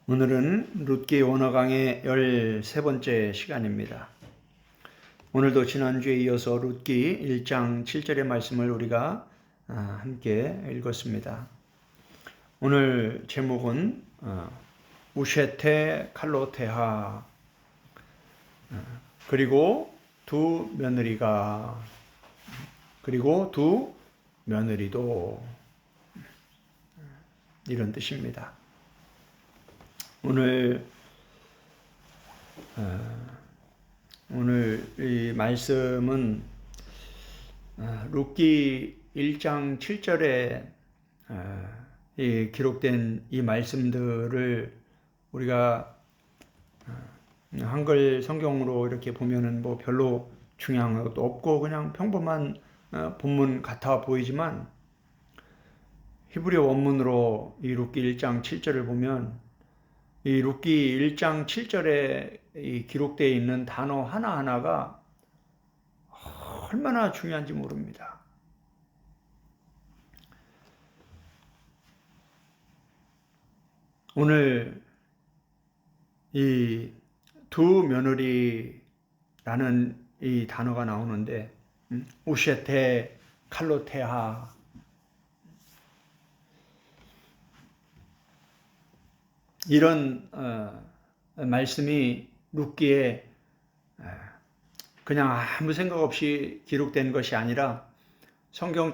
오늘은 룻기 원어 강의 13번째 시간입니다. 오늘도 지난주에 이어서 룻기 1장 7절의 말씀을 우리가 함께 읽었습니다. 오늘 제목은 우셰테 칼로테하 그리고 두 며느리가 그리고 두 며느리도 이런 뜻입니다. 오늘 이 말씀은 룻기 1장 7절에 기록된 이 말씀들을 우리가 한글 성경으로 이렇게 보면은 뭐 별로 중요한 것도 없고 그냥 평범한 본문 같아 보이지만 히브리 원문으로 이 룻기 1장 7절을 보면 이 룻기 1장 7절에 기록되어 있는 단어 하나하나가 얼마나 중요한지 모릅니다. 오늘 이 두 며느리라는 이 단어가 나오는데 우셰테 칼로테하 이런 말씀이 룻기에 그냥 아무 생각 없이 기록된 것이 아니라 성경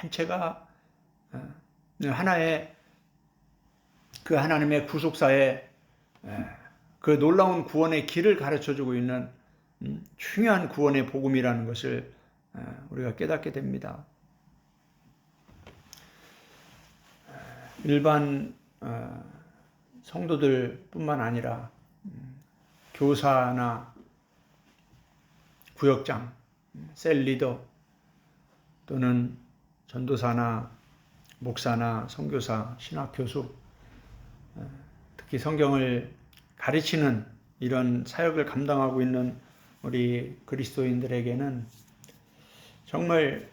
전체가 하나의 그 하나님의 구속사의 그 놀라운 구원의 길을 가르쳐주고 있는 중요한 구원의 복음이라는 것을 우리가 깨닫게 됩니다. 일반 성도들 뿐만 아니라 교사나 구역장, 셀 리더 또는 전도사나 목사나 선교사, 신학교수 특히 성경을 가르치는 이런 사역을 감당하고 있는 우리 그리스도인들에게는 정말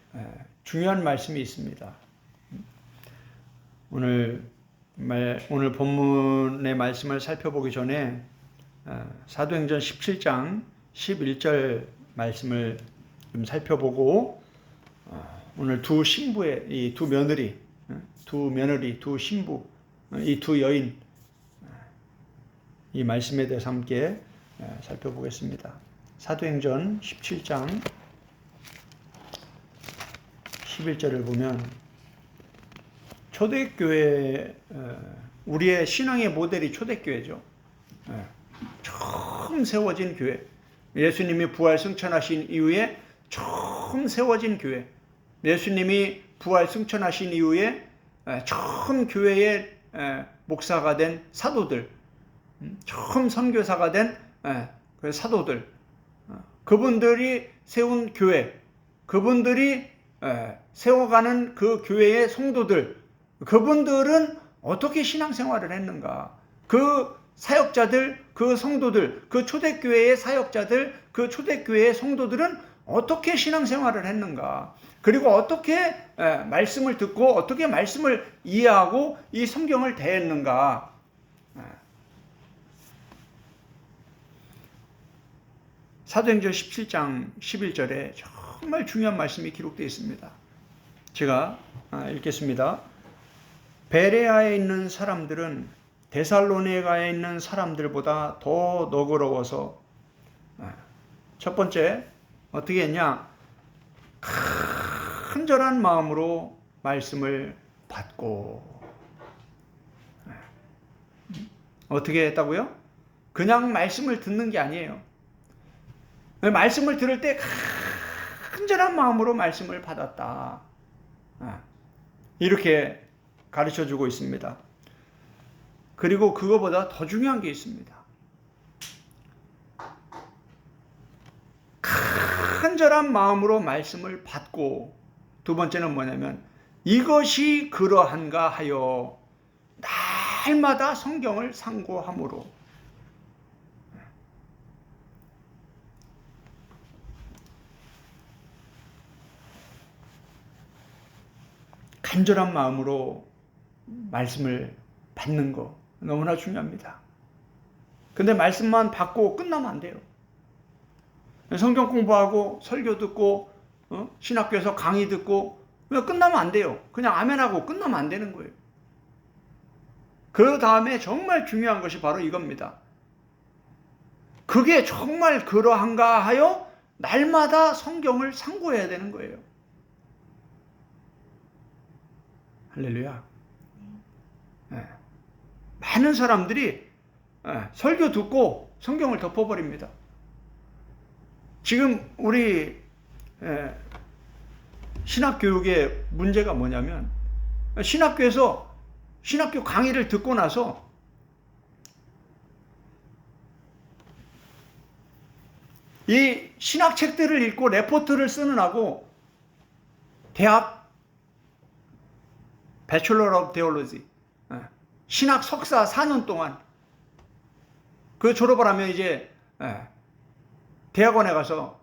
중요한 말씀이 있습니다. 오늘 본문의 말씀을 살펴보기 전에 사도행전 17장 11절 말씀을 좀 살펴보고 오늘 두 신부의 이 두 며느리, 두 신부, 이 두 여인 이 말씀에 대해서 함께 살펴보겠습니다. 사도행전 17장 11절을 보면 초대교회 우리의 신앙의 모델이 초대교회죠. 처음 세워진 교회, 예수님이 부활 승천하신 이후에 처음 세워진 교회, 예수님이 부활 승천하신 이후에 처음 교회의 목사가 된 사도들, 처음 선교사가 된 사도들, 그분들이 세운 교회, 그분들이 세워가는 그 교회의 성도들, 그분들은 어떻게 신앙생활을 했는가? 그 사역자들, 그 성도들, 그 초대교회의 사역자들, 그 초대교회의 성도들은 어떻게 신앙생활을 했는가? 그리고 어떻게 말씀을 듣고 어떻게 말씀을 이해하고 이 성경을 대했는가? 사도행전 17장 11절에 정말 중요한 말씀이 기록되어 있습니다. 제가 읽겠습니다. 베레아에 있는 사람들은 데살로니가에 있는 사람들보다 더 너그러워서 첫 번째 어떻게 했냐? 간절한 마음으로 말씀을 받고 어떻게 했다고요? 그냥 말씀을 듣는 게 아니에요. 말씀을 들을 때 간절한 마음으로 말씀을 받았다. 이렇게 가르쳐주고 있습니다. 그리고 그거보다 더 중요한 게 있습니다. 간절한 마음으로 말씀을 받고 두 번째는 뭐냐면 이것이 그러한가 하여 날마다 성경을 상고함으로 간절한 마음으로 말씀을 받는 거, 너무나 중요합니다. 근데 말씀만 받고 끝나면 안 돼요. 성경 공부하고 설교 듣고 신학교에서 강의 듣고 그냥 끝나면 안 돼요. 그냥 아멘하고 끝나면 안 되는 거예요. 그 다음에 정말 중요한 것이 바로 이겁니다. 그게 정말 그러한가 하여 날마다 성경을 상고해야 되는 거예요. 할렐루야. 네. 많은 사람들이 설교 듣고 성경을 덮어버립니다. 지금 우리 신학교육의 문제가 뭐냐면 신학교에서 신학교 강의를 듣고 나서 이 신학책들을 읽고 레포트를 쓰느라고 대학 배출러 오브 테올로지 신학 석사 4년 동안 그 졸업을 하면 이제 대학원에 가서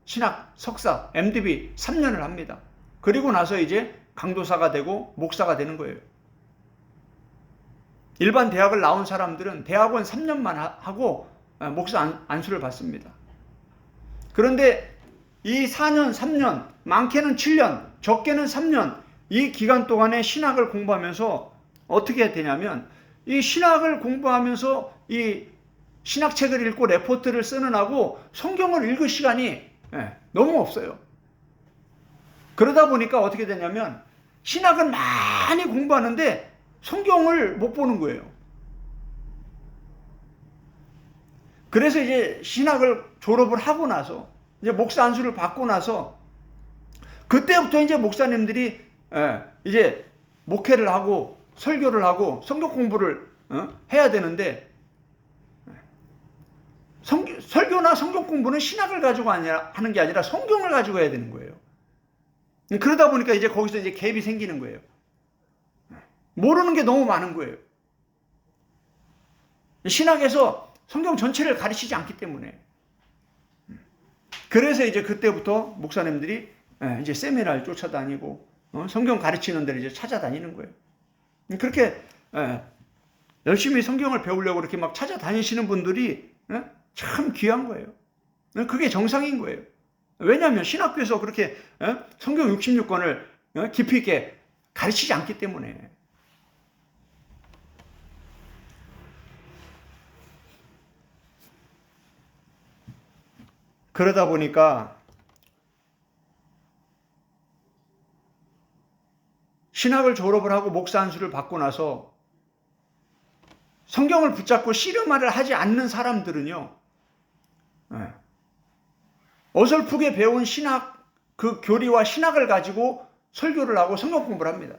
신학 석사 MDB 3년을 합니다. 그리고 나서 이제 강도사가 되고 목사가 되는 거예요. 일반 대학을 나온 사람들은 대학원 3년만 하고 목사 안수를 받습니다. 그런데 이 4년, 3년, 많게는 7년, 적게는 3년 이 기간 동안에 신학을 공부하면서 어떻게 되냐면 이 신학을 공부하면서 이 신학책을 읽고 레포트를 쓰느라고 성경을 읽을 시간이 너무 없어요. 그러다 보니까 어떻게 되냐면 신학은 많이 공부하는데 성경을 못 보는 거예요. 그래서 이제 신학을 졸업을 하고 나서 이제 목사 안수를 받고 나서 그때부터 이제 목사님들이 이제 목회를 하고 설교를 하고 성경 공부를 해야 되는데 설교나 성경 공부는 신학을 가지고 하는 게 아니라 성경을 가지고 해야 되는 거예요. 그러다 보니까 이제 거기서 이제 갭이 생기는 거예요. 모르는 게 너무 많은 거예요. 신학에서 성경 전체를 가르치지 않기 때문에. 그래서 이제 그때부터 목사님들이 이제 세미나를 쫓아다니고 성경 가르치는 데를 이제 찾아다니는 거예요. 그렇게 열심히 성경을 배우려고 이렇게 막 찾아다니시는 분들이 참 귀한 거예요. 그게 정상인 거예요. 왜냐하면 신학교에서 그렇게 성경 66권을 깊이 있게 가르치지 않기 때문에. 그러다 보니까 신학을 졸업을 하고 목사 안수를 받고 나서 성경을 붙잡고 씨름화를 하지 않는 사람들은요, 어설프게 배운 신학, 그 교리와 신학을 가지고 설교를 하고 성경 공부를 합니다.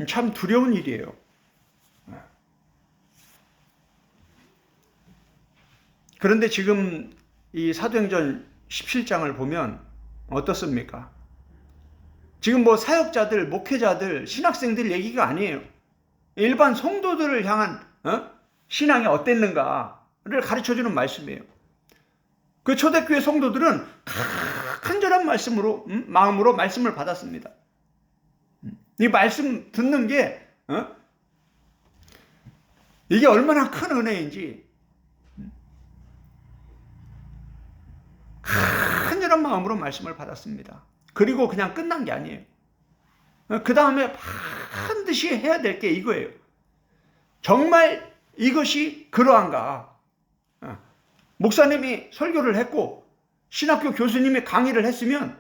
참 두려운 일이에요. 그런데 지금 이 사도행전 17장을 보면 어떻습니까? 지금 뭐 사역자들, 목회자들, 신학생들 얘기가 아니에요. 일반 성도들을 향한 신앙이 어땠는가를 가르쳐주는 말씀이에요. 그 초대교회 성도들은 간절한 말씀으로 마음으로 말씀을 받았습니다. 이 말씀 듣는 게 이게 얼마나 큰 은혜인지 간절한 마음으로 말씀을 받았습니다. 그리고 그냥 끝난 게 아니에요. 그 다음에 반드시 해야 될 게 이거예요. 정말 이것이 그러한가? 목사님이 설교를 했고 신학교 교수님이 강의를 했으면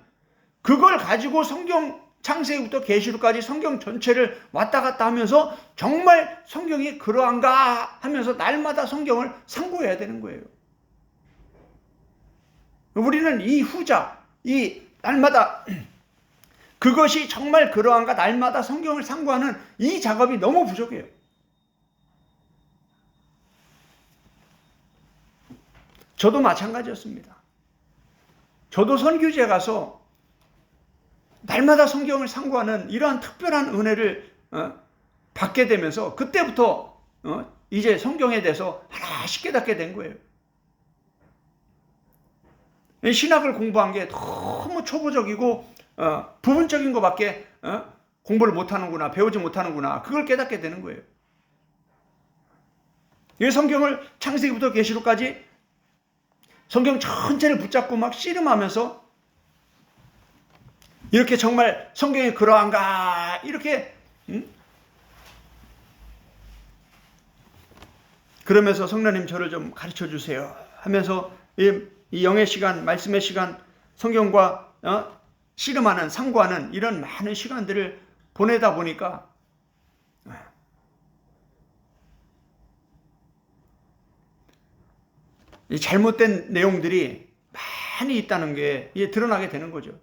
그걸 가지고 성경 창세기부터 계시록까지 성경 전체를 왔다 갔다 하면서 정말 성경이 그러한가 하면서 날마다 성경을 상고해야 되는 거예요. 우리는 이 후자, 이 날마다 그것이 정말 그러한가 날마다 성경을 상고하는 이 작업이 너무 부족해요. 저도 마찬가지였습니다. 저도 선교지에 가서 날마다 성경을 상고하는 이러한 특별한 은혜를 받게 되면서 그때부터 이제 성경에 대해서 하나씩 깨닫게 된 거예요. 신학을 공부한 게 너무 초보적이고 부분적인 것밖에 공부를 못하는구나, 배우지 못하는구나, 그걸 깨닫게 되는 거예요. 이 성경을 창세기부터 계시록까지 성경 전체를 붙잡고 막 씨름하면서 이렇게 정말 성경이 그러한가 이렇게 그러면서 성령님 저를 좀 가르쳐 주세요 하면서 이 영의 시간, 말씀의 시간, 성경과 씨름하는, 상고하는 이런 많은 시간들을 보내다 보니까 이 잘못된 내용들이 많이 있다는 게 드러나게 되는 거죠.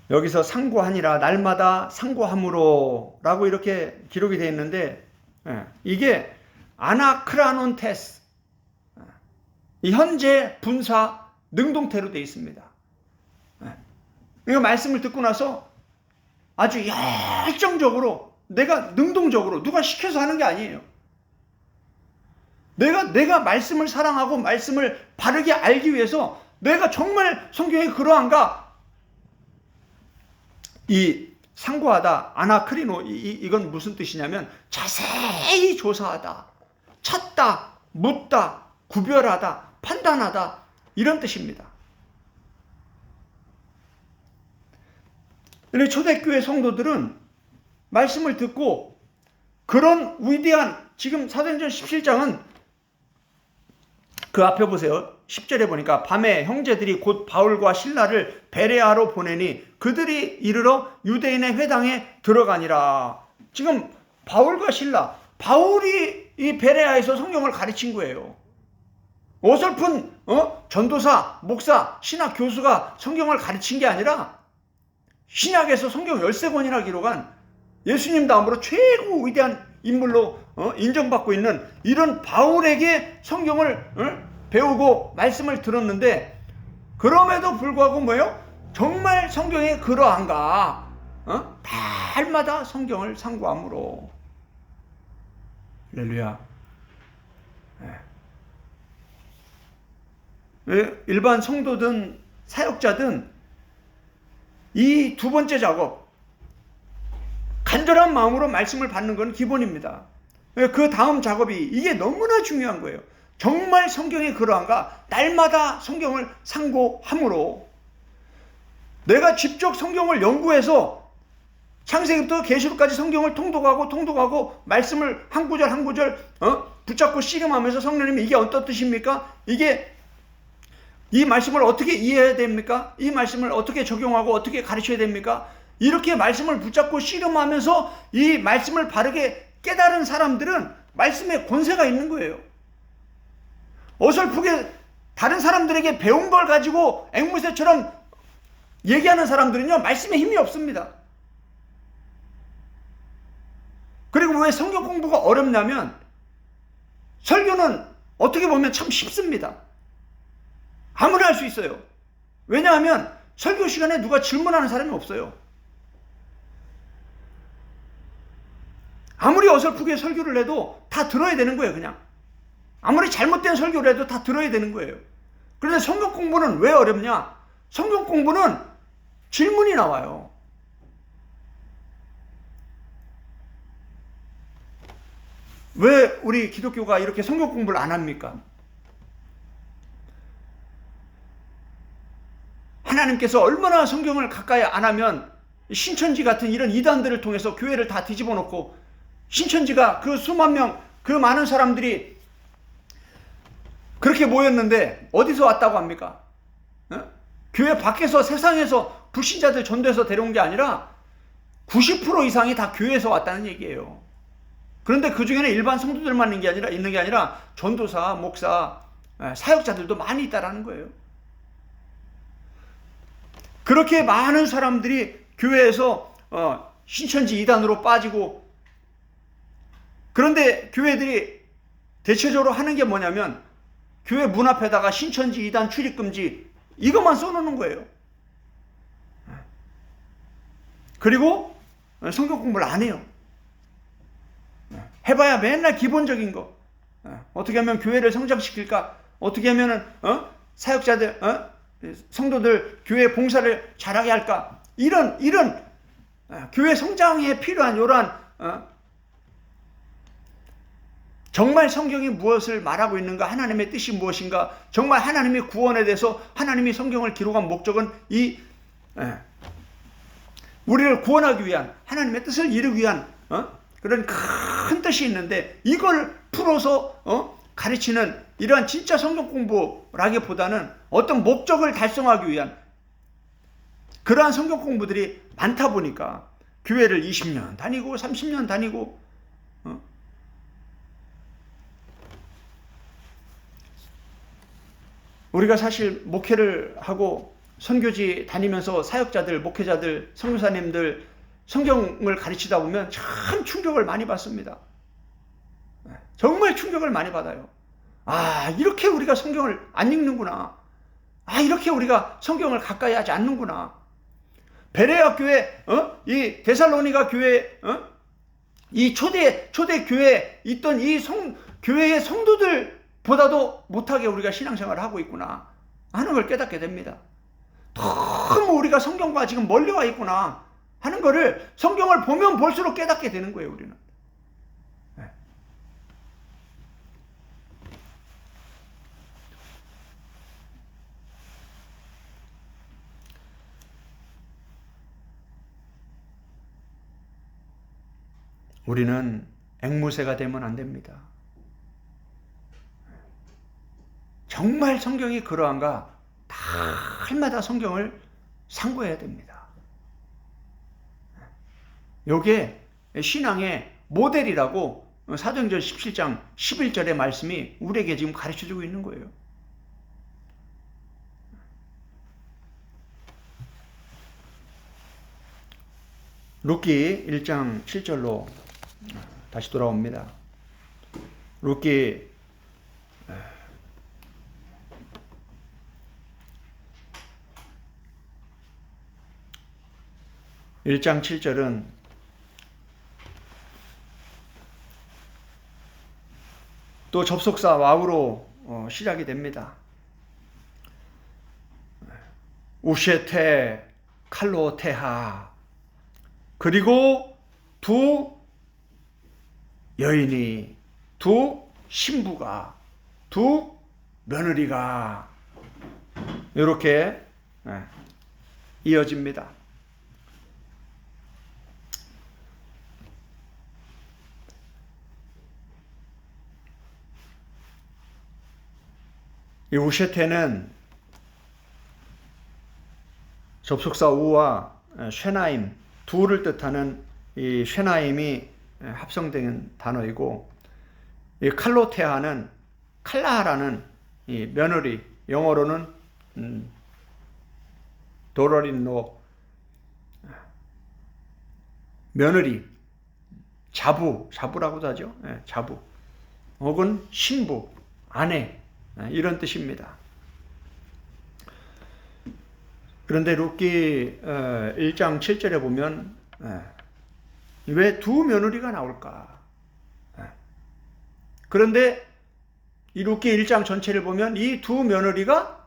여기서 상고하니라, 날마다 상고함으로 라고 이렇게 기록이 되어 있는데, 이게 아나크라논테스, 이 현재 분사 능동태로 되어 있습니다. 이 말씀을 듣고 나서 아주 열정적으로, 내가 능동적으로, 누가 시켜서 하는 게 아니에요. 내가 말씀을 사랑하고 말씀을 바르게 알기 위해서 내가 정말 성경이 그러한가, 이 상고하다, 아나크리노, 이건 무슨 뜻이냐면 자세히 조사하다, 찾다, 묻다, 구별하다, 판단하다, 이런 뜻입니다. 초대교회 성도들은 말씀을 듣고 그런 위대한, 지금 사도행전 17장은 그 앞에 보세요. 10절에 보니까 밤에 형제들이 곧 바울과 실라를 베레아로 보내니 그들이 이르러 유대인의 회당에 들어가니라. 지금 바울과 실라, 바울이 이 베레아에서 성경을 가르친 거예요. 어설픈 전도사, 목사, 신학 교수가 성경을 가르친 게 아니라 신약에서 성경 13권이나 기록한 예수님 다음으로 최고 위대한 인물로 인정받고 있는 이런 바울에게 성경을 배우고 말씀을 들었는데, 그럼에도 불구하고 뭐예요? 정말 성경에 그러한가? 날마다 성경을 상고함으로. 할렐루야. 일반 성도든 사역자든 이 두 번째 작업, 간절한 마음으로 말씀을 받는 건 기본입니다. 그 다음 작업이, 이게 너무나 중요한 거예요. 정말 성경이 그러한가? 날마다 성경을 상고함으로. 내가 직접 성경을 연구해서 창세기부터 계시록까지 성경을 통독하고 말씀을 한 구절 한 구절 붙잡고 씨름하면서 성령님이 이게 어떤 뜻입니까? 이 말씀을 어떻게 이해해야 됩니까? 이 말씀을 어떻게 적용하고 어떻게 가르쳐야 됩니까? 이렇게 말씀을 붙잡고 씨름하면서 이 말씀을 바르게 깨달은 사람들은 말씀에 권세가 있는 거예요. 어설프게 다른 사람들에게 배운 걸 가지고 앵무새처럼 얘기하는 사람들은요, 말씀에 힘이 없습니다. 그리고 왜 성경 공부가 어렵냐면, 설교는 어떻게 보면 참 쉽습니다. 아무나 할 수 있어요. 왜냐하면 설교 시간에 누가 질문하는 사람이 없어요. 아무리 어설프게 설교를 해도 다 들어야 되는 거예요, 그냥. 아무리 잘못된 설교를 해도 다 들어야 되는 거예요. 그런데 성경 공부는 왜 어렵냐? 성경 공부는 질문이 나와요. 왜 우리 기독교가 이렇게 성경 공부를 안 합니까? 하나님께서 얼마나 성경을 가까이 안 하면 신천지 같은 이런 이단들을 통해서 교회를 다 뒤집어 놓고, 신천지가 그 수만 명, 그 많은 사람들이 그렇게 모였는데 어디서 왔다고 합니까? 교회 밖에서, 세상에서 불신자들 전도해서 데려온 게 아니라 90% 이상이 다 교회에서 왔다는 얘기예요. 그런데 그 중에는 일반 성도들만 있는 게 아니라 전도사, 목사, 사역자들도 많이 있다라는 거예요. 그렇게 많은 사람들이 교회에서 신천지 이단으로 빠지고, 그런데 교회들이 대체적으로 하는 게 뭐냐면 교회 문 앞에다가 신천지 이단 출입금지 이것만 써놓는 거예요. 그리고 성경 공부를 안 해요. 해봐야 맨날 기본적인 거, 어떻게 하면 교회를 성장시킬까, 어떻게 하면 사역자들 성도들 교회 봉사를 잘하게 할까? 이런 교회 성장에 필요한 이러한 정말 성경이 무엇을 말하고 있는가? 하나님의 뜻이 무엇인가? 정말 하나님의 구원에 대해서 하나님이 성경을 기록한 목적은 우리를 구원하기 위한 하나님의 뜻을 이루기 위한 그런 큰 뜻이 있는데 이걸 풀어서 가르치는 이러한 진짜 성경 공부라기보다는 어떤 목적을 달성하기 위한 그러한 성경 공부들이 많다 보니까 교회를 20년 다니고 30년 다니고 우리가 사실 목회를 하고 선교지 다니면서 사역자들, 목회자들, 선교사님들 성경을 가르치다 보면 참 충격을 많이 받습니다. 정말 충격을 많이 받아요. 이렇게 우리가 성경을 안 읽는구나. 이렇게 우리가 성경을 가까이 하지 않는구나. 베레아 교회, 이 데살로니가 교회, 이 초대 교회에 있던 이 교회의 성도들보다도 못하게 우리가 신앙생활을 하고 있구나 하는 걸 깨닫게 됩니다. 너무 우리가 성경과 지금 멀리 와 있구나 하는 거를 성경을 보면 볼수록 깨닫게 되는 거예요, 우리는. 우리는 앵무새가 되면 안 됩니다. 정말 성경이 그러한가 날마다 성경을 상고해야 됩니다. 요게 신앙의 모델이라고 사도행전 17장 11절의 말씀이 우리에게 지금 가르쳐주고 있는 거예요. 룻기 1장 7절로 다시 돌아옵니다. 룻기 1장 7절은 또 접속사 와우로 시작이 됩니다. 우셰테 칼로테하 그리고 두 여인이 두 신부가 두 며느리가 이렇게 이어집니다. 이 우셰테는 접속사 우와 쉐나임 두를 뜻하는 이 쉐나임이 합성된 단어이고, 이 칼로테아는 칼라라는 이 며느리, 영어로는 도러린로, 며느리, 자부라고도 하죠. 자부 혹은 신부, 아내, 이런 뜻입니다. 그런데 룻기 1장 7절에 보면 왜 두 며느리가 나올까? 그런데 이 룻기 1장 전체를 보면 이 두 며느리가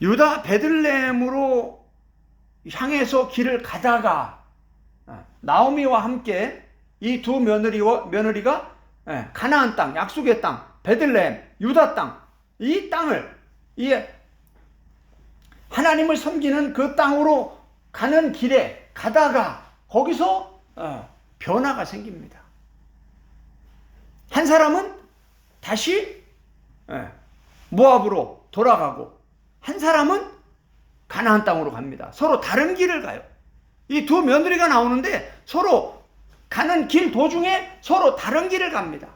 유다 베들레헴으로 향해서 길을 가다가 나오미와 함께 이 두 며느리가 가나안 땅, 약속의 땅, 베들레헴, 유다 땅, 이 땅을 하나님을 섬기는 그 땅으로 가는 길에 가다가 거기서 변화가 생깁니다. 한 사람은 다시 모압으로 돌아가고 한 사람은 가나안 땅으로 갑니다. 서로 다른 길을 가요. 이 두 며느리가 나오는데 서로 가는 길 도중에 서로 다른 길을 갑니다.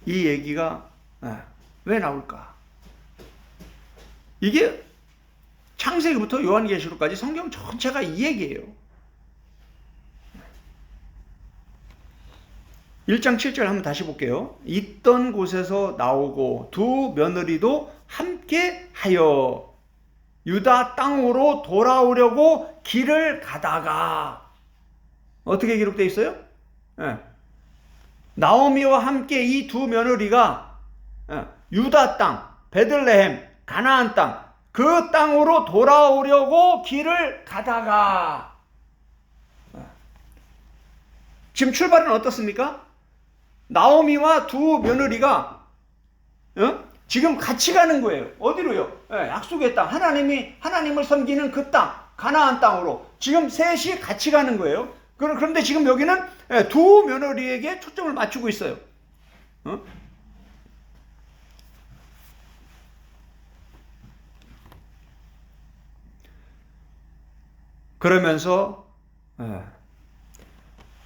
이 얘기가 왜 나올까? 이게 창세기부터 요한계시록까지 성경 전체가 이 얘기예요. 1장 7절 한번 다시 볼게요. 있던 곳에서 나오고 두 며느리도 함께 하여 유다 땅으로 돌아오려고 길을 가다가, 어떻게 기록되어 있어요? 나오미와 함께 이 두 며느리가 유다 땅, 베들레헴, 가나안 땅, 그 땅으로 돌아오려고 길을 가다가 지금 출발은 어떻습니까? 나오미와 두 며느리가 지금 같이 가는 거예요. 어디로요? 약속의 땅, 하나님을 섬기는 그 땅, 가나안 땅으로 지금 셋이 같이 가는 거예요. 그런데 지금 여기는 두 며느리에게 초점을 맞추고 있어요. 그러면서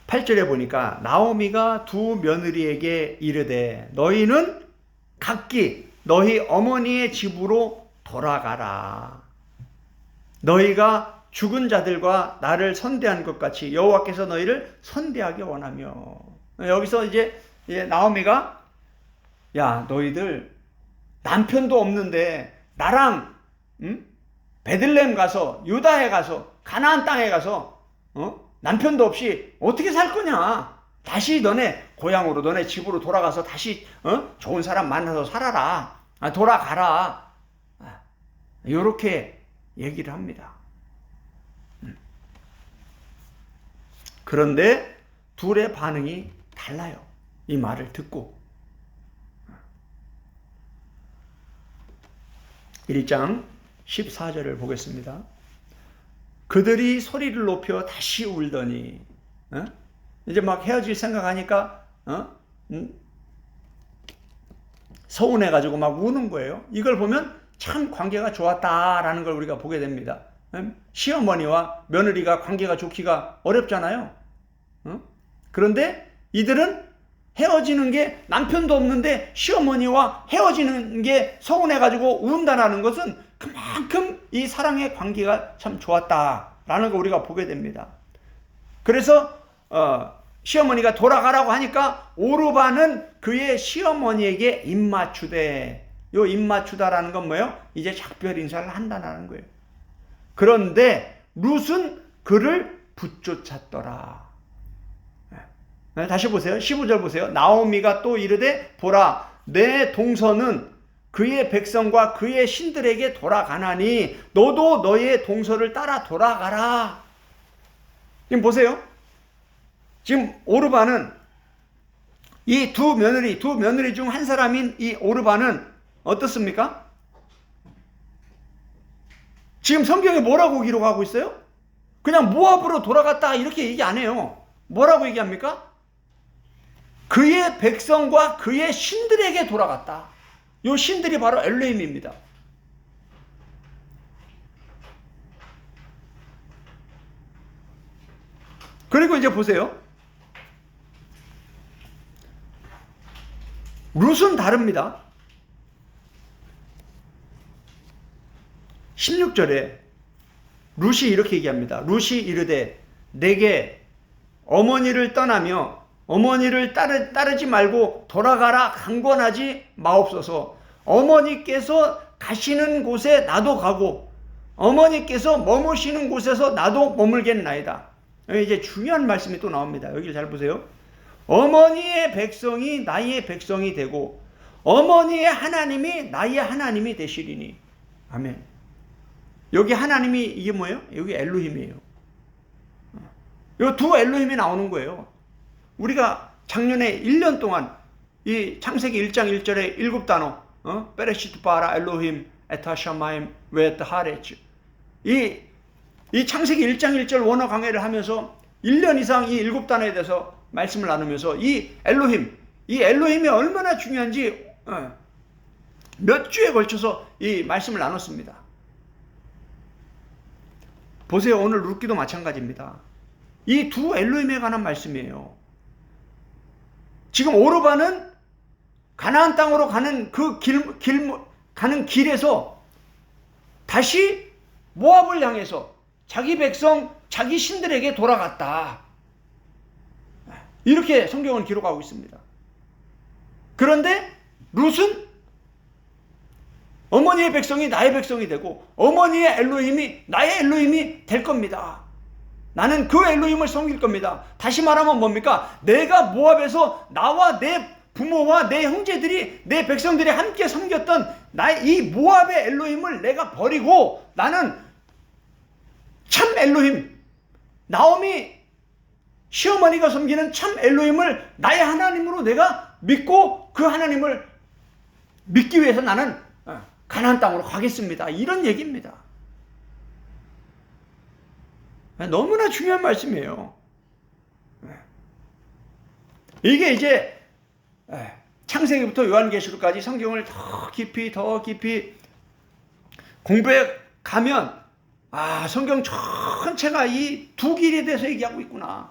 8절에 보니까 나오미가 두 며느리에게 이르되 너희는 각기 너희 어머니의 집으로 돌아가라. 너희가 죽은 자들과 나를 선대한 것 같이 여호와께서 너희를 선대하기 원하며. 여기서 이제 나오미가 야 너희들 남편도 없는데 나랑 베들레헴 가서 유다에 가서 가나안 땅에 가서 남편도 없이 어떻게 살 거냐. 다시 너네 고향으로 너네 집으로 돌아가서 다시 좋은 사람 만나서 살아라. 돌아가라. 이렇게 얘기를 합니다. 그런데 둘의 반응이 달라요. 이 말을 듣고. 1장 14절을 보겠습니다. 그들이 소리를 높여 다시 울더니 이제 막 헤어질 생각하니까 서운해가지고 막 우는 거예요. 이걸 보면 참 관계가 좋았다라는 걸 우리가 보게 됩니다. 시어머니와 며느리가 관계가 좋기가 어렵잖아요. 그런데 이들은 헤어지는 게 남편도 없는데 시어머니와 헤어지는 게 서운해가지고 운다라는 것은 그만큼 이 사랑의 관계가 참 좋았다라는 걸 우리가 보게 됩니다. 그래서 시어머니가 돌아가라고 하니까 오르바는 그의 시어머니에게 입맞추되, 요 입맞추다라는 건 뭐예요? 이제 작별 인사를 한다는 거예요. 그런데 룻은 그를 붙쫓았더라. 다시 보세요. 15절 보세요. 나오미가 또 이르되 보라 내 동서는 그의 백성과 그의 신들에게 돌아가나니 너도 너의 동서를 따라 돌아가라. 지금 보세요. 지금 오르바는 이 두 며느리 중 한 사람인 이 오르바는 어떻습니까? 지금 성경에 뭐라고 기록하고 있어요? 그냥 모압으로 돌아갔다 이렇게 얘기 안 해요. 뭐라고 얘기합니까? 그의 백성과 그의 신들에게 돌아갔다. 이 신들이 바로 엘로힘입니다. 그리고 이제 보세요. 룻은 다릅니다. 16절에 룻이 이렇게 얘기합니다. 룻이 이르되 내게 어머니를 떠나며 어머니를 따르지 말고 돌아가라 강권하지 마옵소서. 어머니께서 가시는 곳에 나도 가고 어머니께서 머무시는 곳에서 나도 머물겠나이다. 여기 이제 중요한 말씀이 또 나옵니다. 여기를 잘 보세요. 어머니의 백성이 나의 백성이 되고 어머니의 하나님이 나의 하나님이 되시리니. 아멘. 여기 하나님이 이게 뭐예요? 여기 엘로힘이에요. 이 두 엘로힘이 나오는 거예요. 우리가 작년에 1년 동안 이 창세기 1장 1절에 7단어 베레시트 바라 엘로힘 에타 샤마임 웨트 하레츠 이 창세기 1장 1절 원어 강해를 하면서 1년 이상 이 7단어에 대해서 말씀을 나누면서 이 엘로힘이 얼마나 중요한지 몇 주에 걸쳐서 이 말씀을 나눴습니다. 보세요. 오늘 룻기도 마찬가지입니다. 이 두 엘로힘에 관한 말씀이에요. 지금 오르바는 가나안 땅으로 가는 가는 길에서 다시 모압을 향해서 자기 백성, 자기 신들에게 돌아갔다. 이렇게 성경은 기록하고 있습니다. 그런데 룻은 어머니의 백성이 나의 백성이 되고 어머니의 엘로힘이 나의 엘로힘이 될 겁니다. 나는 그 엘로힘을 섬길 겁니다. 다시 말하면 뭡니까? 내가 모압에서 나와 내 부모와 내 형제들이, 내 백성들이 함께 섬겼던 나의 이 모압의 엘로힘을 내가 버리고 나는 참 엘로힘, 나오미 시어머니가 섬기는 참 엘로힘을 나의 하나님으로 내가 믿고 그 하나님을 믿기 위해서 나는 가나안 땅으로 가겠습니다. 이런 얘기입니다. 너무나 중요한 말씀이에요. 이게 이제 창세기부터 요한계시록까지 성경을 더 깊이 공부해 가면 성경 전체가 이 두 길에 대해서 얘기하고 있구나.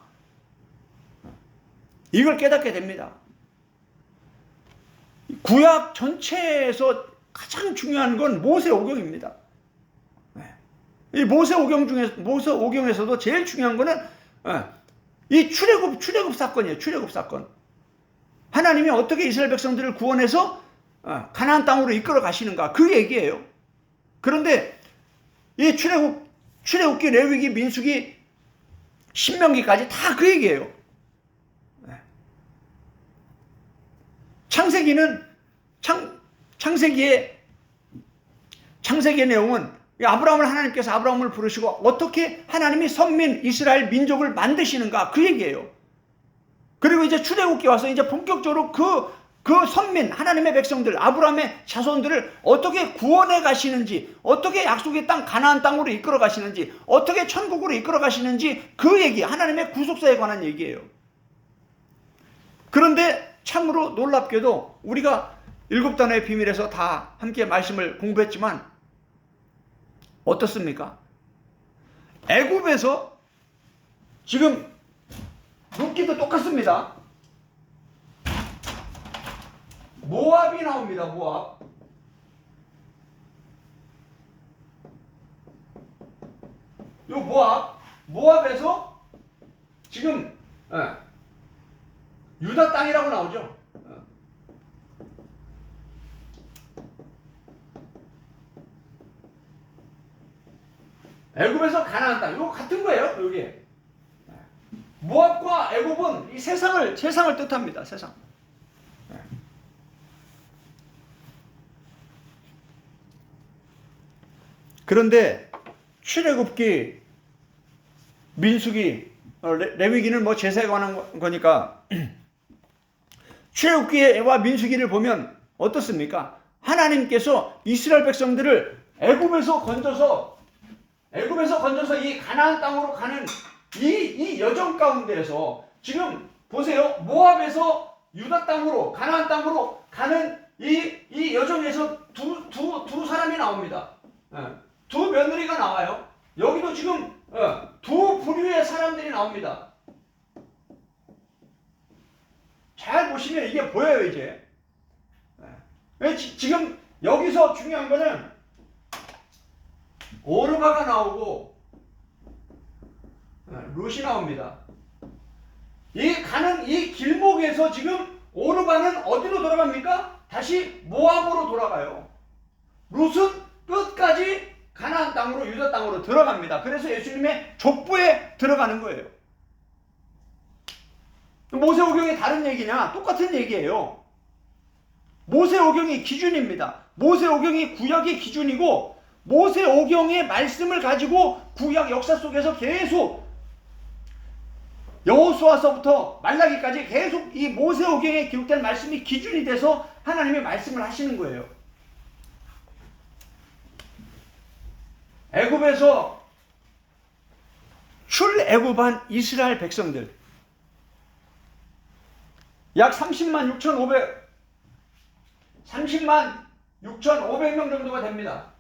이걸 깨닫게 됩니다. 구약 전체에서 가장 중요한 건 모세오경입니다. 이 모세오경에서도 제일 중요한 거는 이 출애굽 사건이에요. 출애굽 사건. 하나님이 어떻게 이스라엘 백성들을 구원해서 가나안 땅으로 이끌어 가시는가, 그 얘기예요. 그런데 이 출애굽기, 레위기, 민수기, 신명기까지 다 그 얘기예요. 창세기의 내용은 하나님께서 아브라함을 부르시고 어떻게 하나님이 선민 이스라엘 민족을 만드시는가, 그 얘기예요. 그리고 이제 출애굽기 와서 이제 본격적으로 그 선민 하나님의 백성들, 아브라함의 자손들을 어떻게 구원해 가시는지, 어떻게 약속의 땅 가나안 땅으로 이끌어 가시는지, 어떻게 천국으로 이끌어 가시는지, 그 얘기, 하나님의 구속사에 관한 얘기예요. 그런데 참으로 놀랍게도 우리가 7단어의 비밀에서 다 함께 말씀을 공부했지만 어떻습니까? 애굽에서 지금 룻기도 똑같습니다. 모압이 나옵니다. 모압에서 지금 유다 땅이라고 나오죠. 애굽에서 가나안 땅, 이거 같은 거예요. 여기 모압과 애굽은 이 세상을 뜻합니다. 세상. 그런데 출애굽기, 민수기, 레위기는 뭐 제사에 관한 거니까 출애굽기와 민수기를 보면 어떻습니까? 하나님께서 이스라엘 백성들을 애굽에서 건져서 이 가나안 땅으로 가는 이 여정 가운데에서 지금 보세요. 모압에서 유다 땅으로, 가나안 땅으로 가는 이 여정에서 두 사람이 나옵니다. 두 며느리가 나와요. 여기도 지금 두 부류의 사람들이 나옵니다. 잘 보시면 이게 보여요, 이제. 지금 여기서 중요한 거는 오르바가 나오고 룻이 나옵니다. 이 길목에서 지금 오르바는 어디로 돌아갑니까? 다시 모압으로 돌아가요. 룻은 끝까지 가나안 땅으로, 유다 땅으로 들어갑니다. 그래서 예수님의 족보에 들어가는 거예요. 모세오경이 다른 얘기냐? 똑같은 얘기예요. 모세오경이 기준입니다. 모세오경이 구약의 기준이고, 모세오경의 말씀을 가지고 구약 역사 속에서 계속 여호수아서부터 말라기까지 계속 이 모세오경에 기록된 말씀이 기준이 돼서 하나님의 말씀을 하시는 거예요. 애굽에서 출애굽한 이스라엘 백성들 약 30만 6,500명 정도가 됩니다.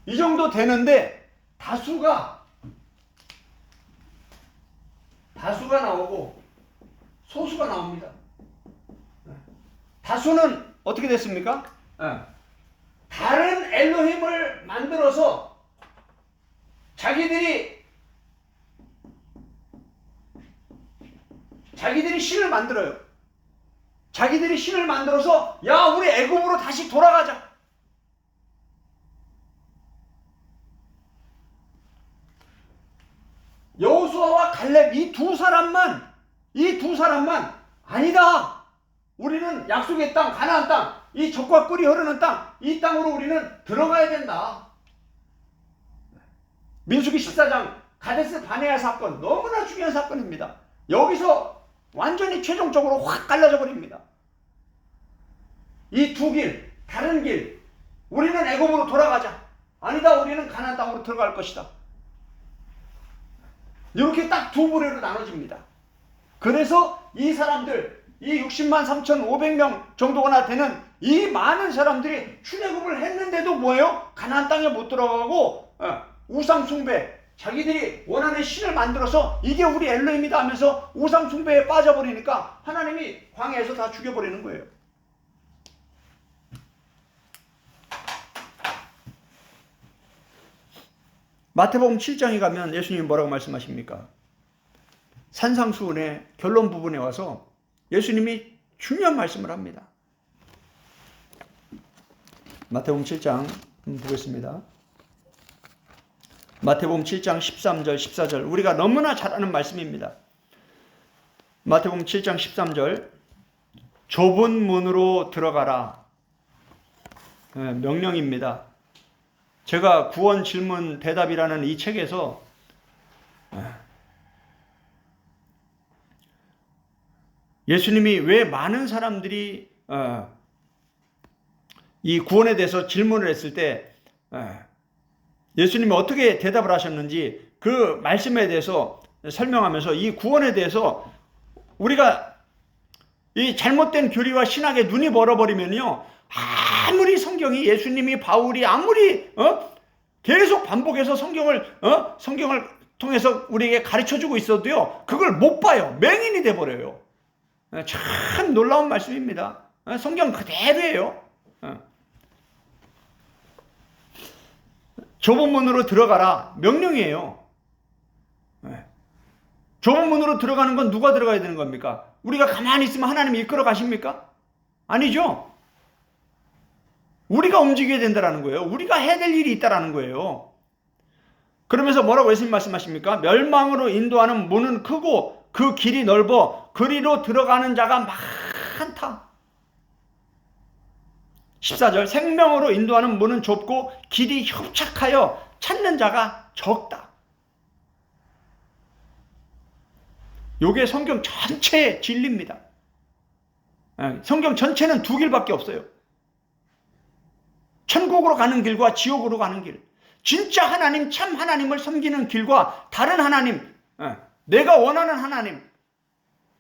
이 정도 되는데 다수가 나오고 소수가 나옵니다. 다수는 어떻게 됐습니까? 다른 엘로힘을 만들어서 자기들이 신을 만들어요. 자기들이 신을 만들어서 야, 우리 애굽으로 다시 돌아가자. 여호수아와 갈렙 이 두 사람만 아니다. 우리는 약속의 땅, 가나안 땅, 이 젖과 꿀이 흐르는 땅, 이 땅으로 우리는 들어가야 된다. 민수기 14장 가데스 바네아 사건, 너무나 중요한 사건입니다. 여기서 완전히 최종적으로 확 갈라져 버립니다. 이 두 길, 다른 길, 우리는 애굽으로 돌아가자. 아니다, 우리는 가나안 땅으로 들어갈 것이다. 이렇게 딱 두 부류로 나눠집니다. 그래서 이 사람들, 이 60만 3,500명 정도가 되는 이 많은 사람들이 출애굽을 했는데도 뭐예요? 가나안 땅에 못 들어가고 우상 숭배, 자기들이 원하는 신을 만들어서 이게 우리 엘로힘이다 하면서 우상 숭배에 빠져버리니까 하나님이 광야에서 다 죽여버리는 거예요. 마태복음 7장에 가면 예수님이 뭐라고 말씀하십니까? 산상수훈의 결론 부분에 와서 예수님이 중요한 말씀을 합니다. 마태복음 7장 보겠습니다. 마태복음 7장 13절 14절 우리가 너무나 잘 아는 말씀입니다. 마태복음 7장 13절 좁은 문으로 들어가라. 명령입니다. 제가 구원 질문 대답이라는 이 책에서 예수님이 왜 많은 사람들이 이 구원에 대해서 질문을 했을 때 예수님이 어떻게 대답을 하셨는지 그 말씀에 대해서 설명하면서 이 구원에 대해서 우리가 이 잘못된 교리와 신학에 눈이 멀어버리면요, 아무리 성경이 예수님이 바울이 아무리 계속 반복해서 성경을 통해서 우리에게 가르쳐주고 있어도요, 그걸 못 봐요. 맹인이 돼버려요. 참 놀라운 말씀입니다. 성경 그대로예요. 좁은 문으로 들어가라. 명령이에요. 좁은 문으로 들어가는 건 누가 들어가야 되는 겁니까? 우리가 가만히 있으면 하나님이 이끌어 가십니까? 아니죠. 우리가 움직여야 된다는 거예요. 우리가 해야 될 일이 있다는 거예요. 그러면서 뭐라고 예수님 말씀하십니까? 멸망으로 인도하는 문은 크고 그 길이 넓어 그리로 들어가는 자가 많다. 14절 생명으로 인도하는 문은 좁고 길이 협착하여 찾는 자가 적다. 요게 성경 전체의 진리입니다. 성경 전체는 두 길밖에 없어요. 천국으로 가는 길과 지옥으로 가는 길. 진짜 하나님, 참 하나님을 섬기는 길과 다른 하나님, 내가 원하는 하나님,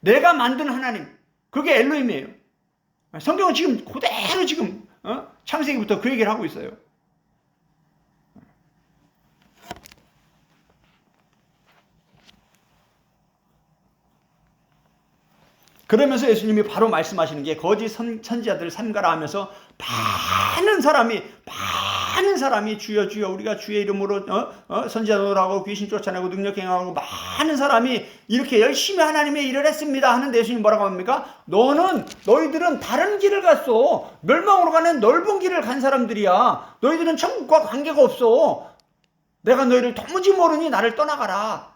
내가 만든 하나님, 그게 엘로힘이에요. 성경은 지금 그대로 지금 창세기부터 그 얘기를 하고 있어요. 그러면서 예수님이 바로 말씀하시는 게 거짓 선지자들을 삼가라 하면서 많은 사람이 주여 주여 우리가 주의 이름으로 선지자들하고 귀신 쫓아내고 능력 행하고 많은 사람이 이렇게 열심히 하나님의 일을 했습니다 하는데 예수님 뭐라고 합니까? 너희들은 다른 길을 갔어. 멸망으로 가는 넓은 길을 간 사람들이야. 너희들은 천국과 관계가 없어. 내가 너희를 도무지 모르니 나를 떠나가라.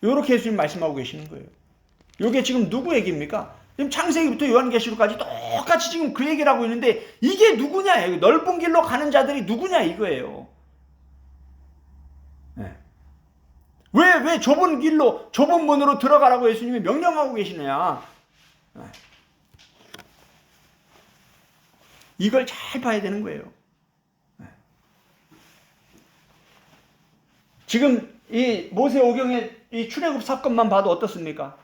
이렇게 예수님 말씀하고 계시는 거예요. 이게 지금 누구 얘기입니까? 지금 창세기부터 요한계시록까지 똑같이 지금 그 얘기를 하고 있는데 이게 누구냐? 넓은 길로 가는 자들이 누구냐 이거예요. 왜 좁은 길로 좁은 문으로 들어가라고 예수님이 명령하고 계시느냐? 이걸 잘 봐야 되는 거예요. 지금 이 모세오경의 이 출애굽 사건만 봐도 어떻습니까?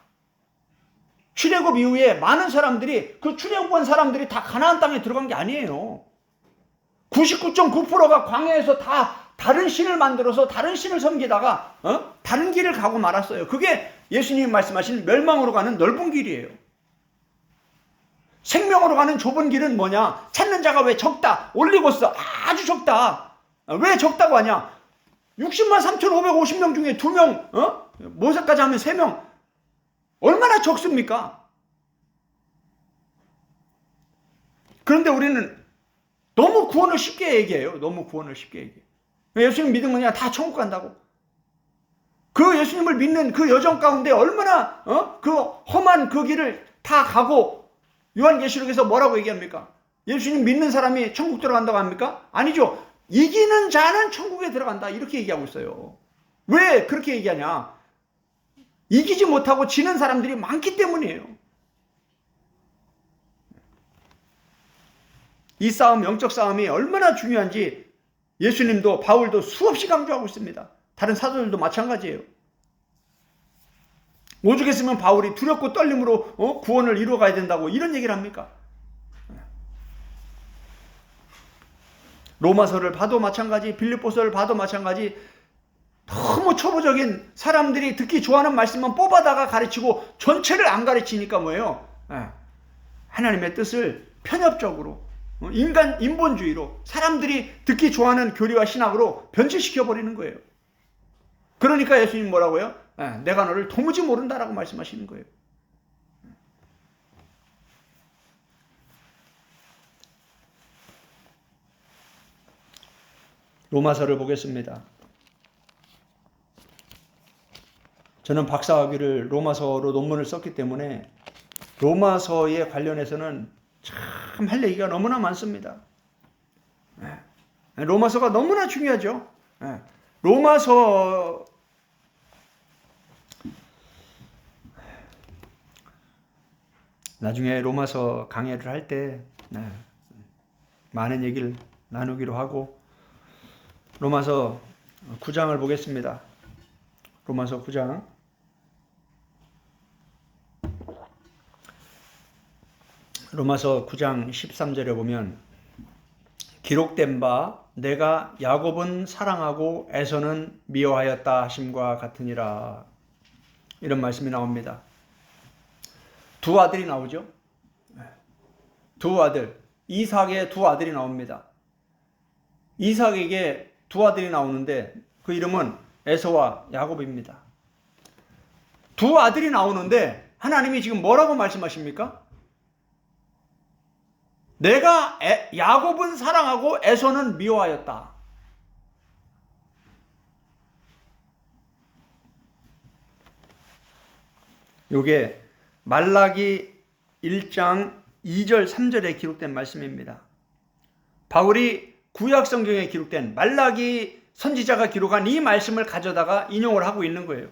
출애굽 이후에 많은 사람들이 그 출애굽한 사람들이 다 가나안 땅에 들어간 게 아니에요. 99.9%가 광야에서 다 다른 신을 만들어서 다른 신을 섬기다가 다른 길을 가고 말았어요. 그게 예수님이 말씀하신 멸망으로 가는 넓은 길이에요. 생명으로 가는 좁은 길은 뭐냐? 찾는 자가 왜 적다? 올리고스 아주 적다. 왜 적다고 하냐? 60만 3,550명 중에 2명, 모세까지 하면 3명. 얼마나 적습니까? 그런데 우리는 너무 구원을 쉽게 얘기해요. 너무 구원을 쉽게 얘기해요. 예수님 믿으면 그냥 다 천국 간다고. 그 예수님을 믿는 그 여정 가운데 얼마나 그 험한 그 길을 다 가고 요한계시록에서 뭐라고 얘기합니까? 예수님 믿는 사람이 천국 들어간다고 합니까? 아니죠. 이기는 자는 천국에 들어간다 이렇게 얘기하고 있어요. 왜 그렇게 얘기하냐? 이기지 못하고 지는 사람들이 많기 때문이에요. 이 싸움, 영적 싸움이 얼마나 중요한지 예수님도 바울도 수없이 강조하고 있습니다. 다른 사도들도 마찬가지예요. 오죽했으면 바울이 두렵고 떨림으로 구원을 이루어가야 된다고 이런 얘기를 합니까? 로마서를 봐도 마찬가지, 빌립보서를 봐도 마찬가지, 너무 초보적인 사람들이 듣기 좋아하는 말씀만 뽑아다가 가르치고 전체를 안 가르치니까 뭐예요? 하나님의 뜻을 편협적으로 인본주의로 사람들이 듣기 좋아하는 교리와 신학으로 변질시켜 버리는 거예요. 그러니까 예수님 뭐라고요? 내가 너를 도무지 모른다라고 말씀하시는 거예요. 로마서를 보겠습니다. 저는 박사학위를 로마서로 논문을 썼기 때문에 로마서에 관련해서는 참 할 얘기가 너무나 많습니다. 로마서가 너무나 중요하죠. 로마서 나중에 로마서 강의를 할 때 많은 얘기를 나누기로 하고 로마서 9장을 보겠습니다. 로마서 9장 로마서 9장 13절에 보면 기록된 바 내가 야곱은 사랑하고 에서는 미워하였다 하심과 같으니라 이런 말씀이 나옵니다. 두 아들이 나오죠. 두 아들 이삭의 두 아들이 나옵니다. 이삭에게 두 아들이 나오는데 그 이름은 에서와 야곱입니다. 두 아들이 나오는데 하나님이 지금 뭐라고 말씀하십니까? 내가 야곱은 사랑하고 에서는 미워하였다. 이게 말라기 1장 2절 3절에 기록된 말씀입니다. 바울이 구약 성경에 기록된 말라기 선지자가 기록한 이 말씀을 가져다가 인용을 하고 있는 거예요.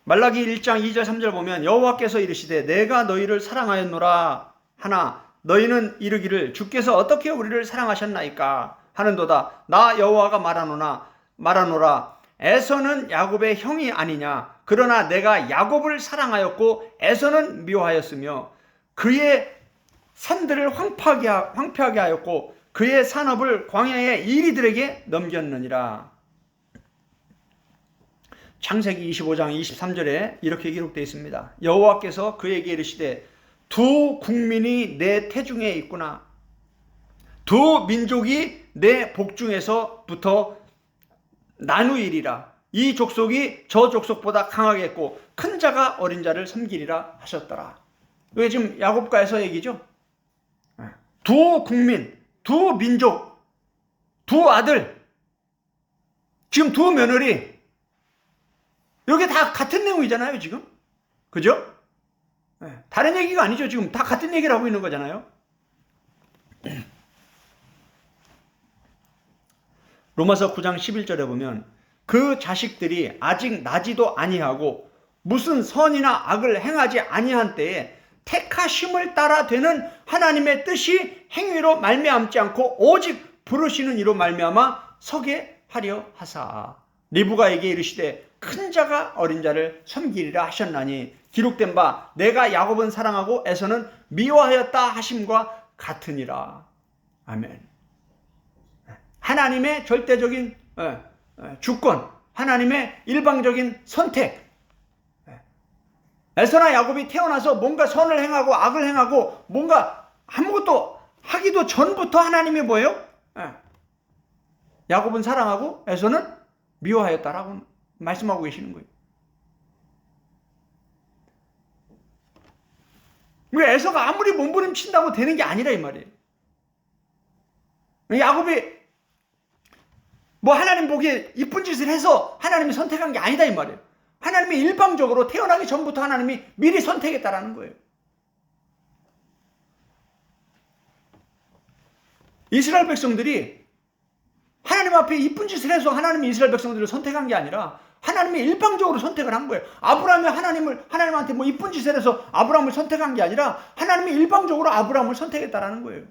말라기 1장 2절 3절 보면 여호와께서 이르시되 내가 너희를 사랑하였노라 하나 너희는 이르기를 주께서 어떻게 우리를 사랑하셨나이까 하는도다. 나 여호와가 말하노라 에서는 야곱의 형이 아니냐. 그러나 내가 야곱을 사랑하였고 에서는 미워하였으며 그의 산들을 황폐하게 하였고 그의 산업을 광야의 이리들에게 넘겼느니라. 창세기 25장 23절에 이렇게 기록되어 있습니다. 여호와께서 그에게 이르시되 두 국민이 내 태중에 있구나. 두 민족이 내 복중에서부터 나누이리라. 이 족속이 저 족속보다 강하겠고 큰 자가 어린 자를 섬기리라 하셨더라. 이게 지금 야곱과 에서 얘기죠. 두 국민, 두 민족, 두 아들, 지금 두 며느리, 이게 다 같은 내용이잖아요 지금. 그죠? 다른 얘기가 아니죠. 지금 다 같은 얘기를 하고 있는 거잖아요. 로마서 9장 11절에 보면 그 자식들이 아직 나지도 아니하고 무슨 선이나 악을 행하지 아니한 때에 택하심을 따라 되는 하나님의 뜻이 행위로 말미암지 않고 오직 부르시는 이로 말미암아 서게 하려 하사 리브가에게 이르시되 큰 자가 어린 자를 섬기리라 하셨나니 기록된 바 내가 야곱은 사랑하고 에서는 미워하였다 하심과 같으니라. 아멘. 하나님의 절대적인 주권, 하나님의 일방적인 선택. 에서나 야곱이 태어나서 뭔가 선을 행하고 악을 행하고 뭔가 아무것도 하기도 전부터 하나님이 뭐예요? 야곱은 사랑하고 에서는 미워하였다라고 말씀하고 계시는 거예요. 에서가 아무리 몸부림친다고 되는 게 아니라 이 말이에요. 야곱이 뭐 하나님 보기에 이쁜 짓을 해서 하나님이 선택한 게 아니다 이 말이에요. 하나님이 일방적으로 태어나기 전부터 하나님이 미리 선택했다라는 거예요. 이스라엘 백성들이 하나님 앞에 이쁜 짓을 해서 하나님이 이스라엘 백성들을 선택한 게 아니라 하나님이 일방적으로 선택을 한 거예요. 아브라함이 하나님한테 뭐 이쁜 짓을 해서 아브라함을 선택한 게 아니라 하나님이 일방적으로 아브라함을 선택했다라는 거예요.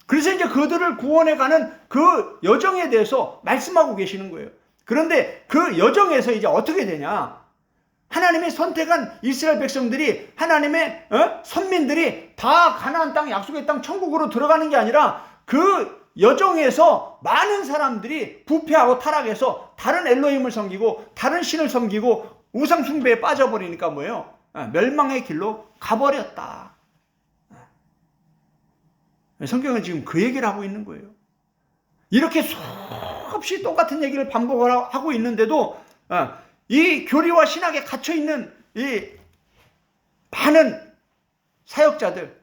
그래서 이제 그들을 구원해가는 그 여정에 대해서 말씀하고 계시는 거예요. 그런데 그 여정에서 이제 어떻게 되냐? 하나님이 선택한 이스라엘 백성들이 하나님의 선민들이 다 가나안 땅, 약속의 땅, 천국으로 들어가는 게 아니라 그 여정에서 많은 사람들이 부패하고 타락해서 다른 엘로힘을 섬기고 다른 신을 섬기고 우상 숭배에 빠져버리니까 뭐예요? 멸망의 길로 가버렸다. 성경은 지금 그 얘기를 하고 있는 거예요. 이렇게 수없이 똑같은 얘기를 반복하고 있는데도 이 교리와 신학에 갇혀있는 이 많은 사역자들,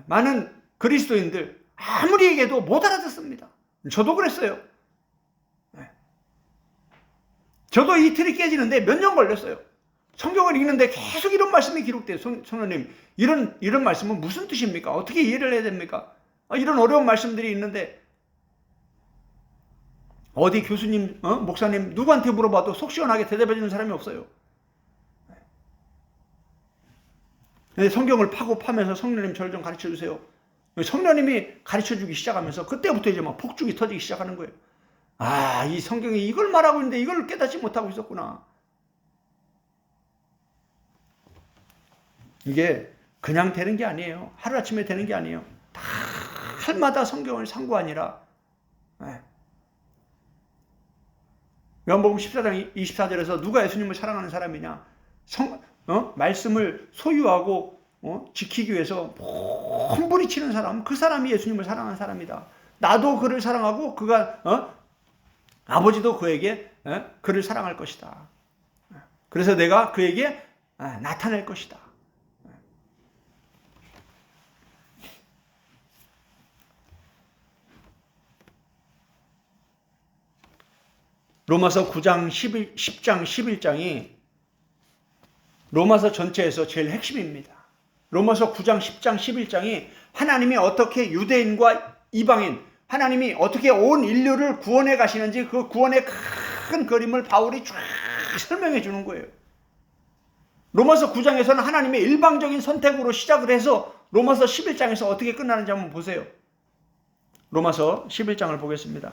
많은 그리스도인들 아무리 얘기해도 못 알아듣습니다. 저도 그랬어요. 저도 이 틀이 깨지는데 몇 년 걸렸어요. 성경을 읽는데 계속 이런 말씀이 기록돼요. 성도님, 이런 말씀은 무슨 뜻입니까? 어떻게 이해를 해야 됩니까? 이런 어려운 말씀들이 있는데 어디 교수님, 목사님 누구한테 물어봐도 속 시원하게 대답해 주는 사람이 없어요. 성경을 파고 파면서 성령님 저를 좀 가르쳐 주세요. 성령님이 가르쳐 주기 시작하면서 그때부터 이제 막 폭죽이 터지기 시작하는 거예요. 아, 이 성경이 이걸 말하고 있는데 이걸 깨닫지 못하고 있었구나. 이게 그냥 되는 게 아니에요. 하루아침에 되는 게 아니에요. 다 할마다 성경을 상고하니라. 요한복음 14장 24절에서 누가 예수님을 사랑하는 사람이냐? 말씀을 소유하고 지키기 위해서 몸부리치는 사람, 그 사람이 예수님을 사랑하는 사람이다. 나도 그를 사랑하고 그가 아버지도 그에게 그를 사랑할 것이다. 그래서 내가 그에게 나타낼 것이다. 로마서 9장 10장 11장이 로마서 전체에서 제일 핵심입니다. 로마서 9장 10장 11장이 하나님이 어떻게 유대인과 이방인, 하나님이 어떻게 온 인류를 구원해 가시는지 그 구원의 큰 그림을 바울이 쫙 설명해 주는 거예요. 로마서 9장에서는 하나님의 일방적인 선택으로 시작을 해서 로마서 11장에서 어떻게 끝나는지 한번 보세요. 로마서 11장을 보겠습니다.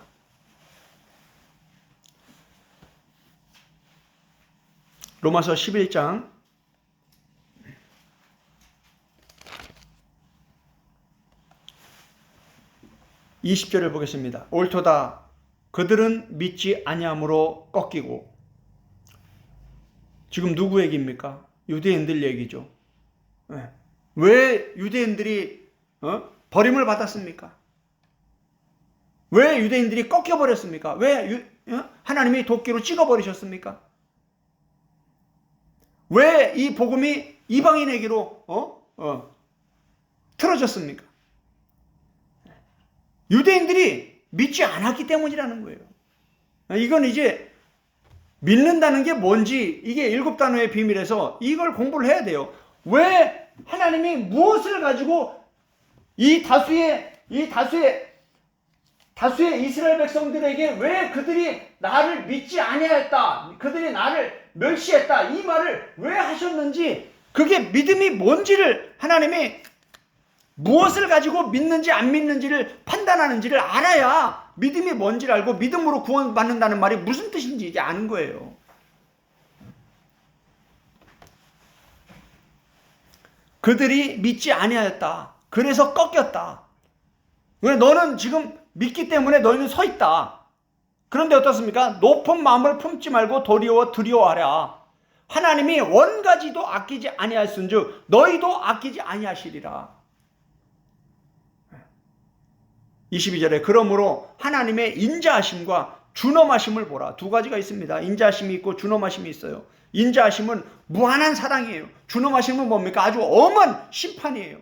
로마서 11장 20절을 보겠습니다. 옳도다. 그들은 믿지 아니함으로 꺾이고. 지금 누구 얘기입니까? 유대인들 얘기죠. 왜 유대인들이 버림을 받았습니까? 왜 유대인들이 꺾여버렸습니까? 왜 하나님이 도끼로 찍어버리셨습니까? 왜 이 복음이 이방인에게로 틀어졌습니까? 유대인들이 믿지 않았기 때문이라는 거예요. 이건 이제 믿는다는 게 뭔지, 이게 7단어의 비밀에서 이걸 공부를 해야 돼요. 왜 하나님이 무엇을 가지고 이 다수의 이스라엘 백성들에게 왜 그들이 나를 믿지 아니하였다, 그들이 나를 멸시했다, 이 말을 왜 하셨는지, 그게 믿음이 뭔지를 하나님이 무엇을 가지고 믿는지 안 믿는지를 판단하는지를 알아야 믿음이 뭔지를 알고 믿음으로 구원받는다는 말이 무슨 뜻인지 이제 아는 거예요. 그들이 믿지 아니하였다. 그래서 꺾였다. 왜? 너는 지금 믿기 때문에 너희는 서 있다. 그런데 어떻습니까? 높은 마음을 품지 말고 도리어 두려워하라. 하나님이 원가지도 아끼지 아니하였은즉 너희도 아끼지 아니하시리라. 22절에 그러므로 하나님의 인자하심과 준엄하심을 보라. 두 가지가 있습니다. 인자하심이 있고 준엄하심이 있어요. 인자하심은 무한한 사랑이에요. 준엄하심은 뭡니까? 아주 엄한 심판이에요.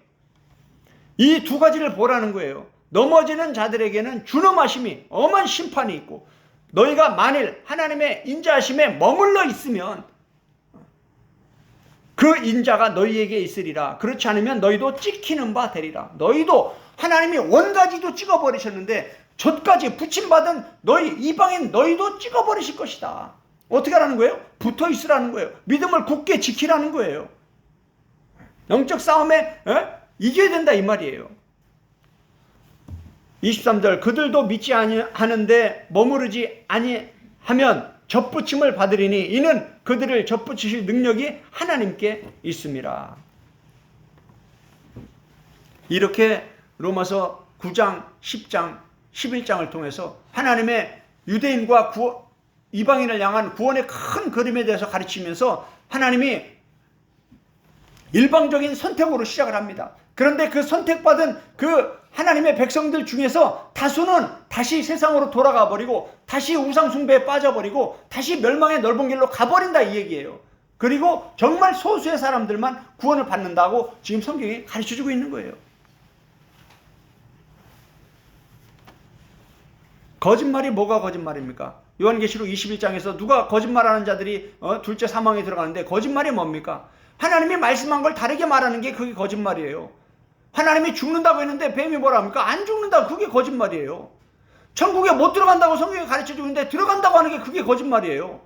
이 두 가지를 보라는 거예요. 넘어지는 자들에게는 준엄하심이, 엄한 심판이 있고, 너희가 만일 하나님의 인자하심에 머물러 있으면 그 인자가 너희에게 있으리라. 그렇지 않으면 너희도 찍히는 바 되리라. 너희도 하나님이 원가지도 찍어버리셨는데 젖까지 부침받은 너희 이방인 너희도 찍어버리실 것이다. 어떻게 하라는 거예요? 붙어 있으라는 거예요. 믿음을 굳게 지키라는 거예요. 영적 싸움에 이겨야 된다 이 말이에요. 23절 그들도 믿지 아니하는데 머무르지 아니하면 접붙임을 받으리니 이는 그들을 접붙이실 능력이 하나님께 있음이라. 이렇게 로마서 9장, 10장, 11장을 통해서 하나님의 유대인과 이방인을 향한 구원의 큰 그림에 대해서 가르치면서 하나님이 일방적인 선택으로 시작을 합니다. 그런데 그 선택받은 그 하나님의 백성들 중에서 다수는 다시 세상으로 돌아가 버리고 다시 우상숭배에 빠져버리고 다시 멸망의 넓은 길로 가버린다 이 얘기예요. 그리고 정말 소수의 사람들만 구원을 받는다고 지금 성경이 가르쳐주고 있는 거예요. 거짓말이 뭐가 거짓말입니까? 요한계시록 21장에서 누가 거짓말하는 자들이 둘째 사망에 들어가는데 거짓말이 뭡니까? 하나님이 말씀한 걸 다르게 말하는 게 그게 거짓말이에요. 하나님이 죽는다고 했는데 뱀이 뭐라 합니까? 안 죽는다고, 그게 거짓말이에요. 천국에 못 들어간다고 성경이 가르쳐주고 있는데 들어간다고 하는 게 그게 거짓말이에요.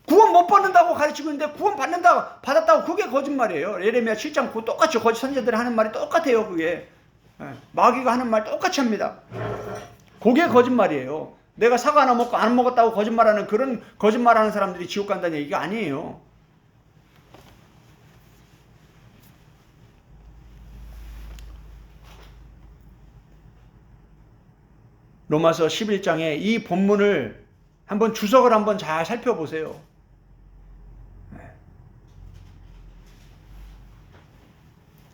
구원 못 받는다고 가르치고 있는데 구원 받았다고 그게 거짓말이에요. 예레미야 7장 똑같이 거짓 선지자들이 하는 말이 똑같아요. 그게 마귀가 하는 말 똑같이 합니다. 그게 거짓말이에요. 내가 사과 하나 먹고 안 먹었다고 거짓말하는 그런 거짓말하는 사람들이 지옥 간다는 얘기가 아니에요. 로마서 11장에 이 본문을 한번 주석을 한번 잘 살펴보세요.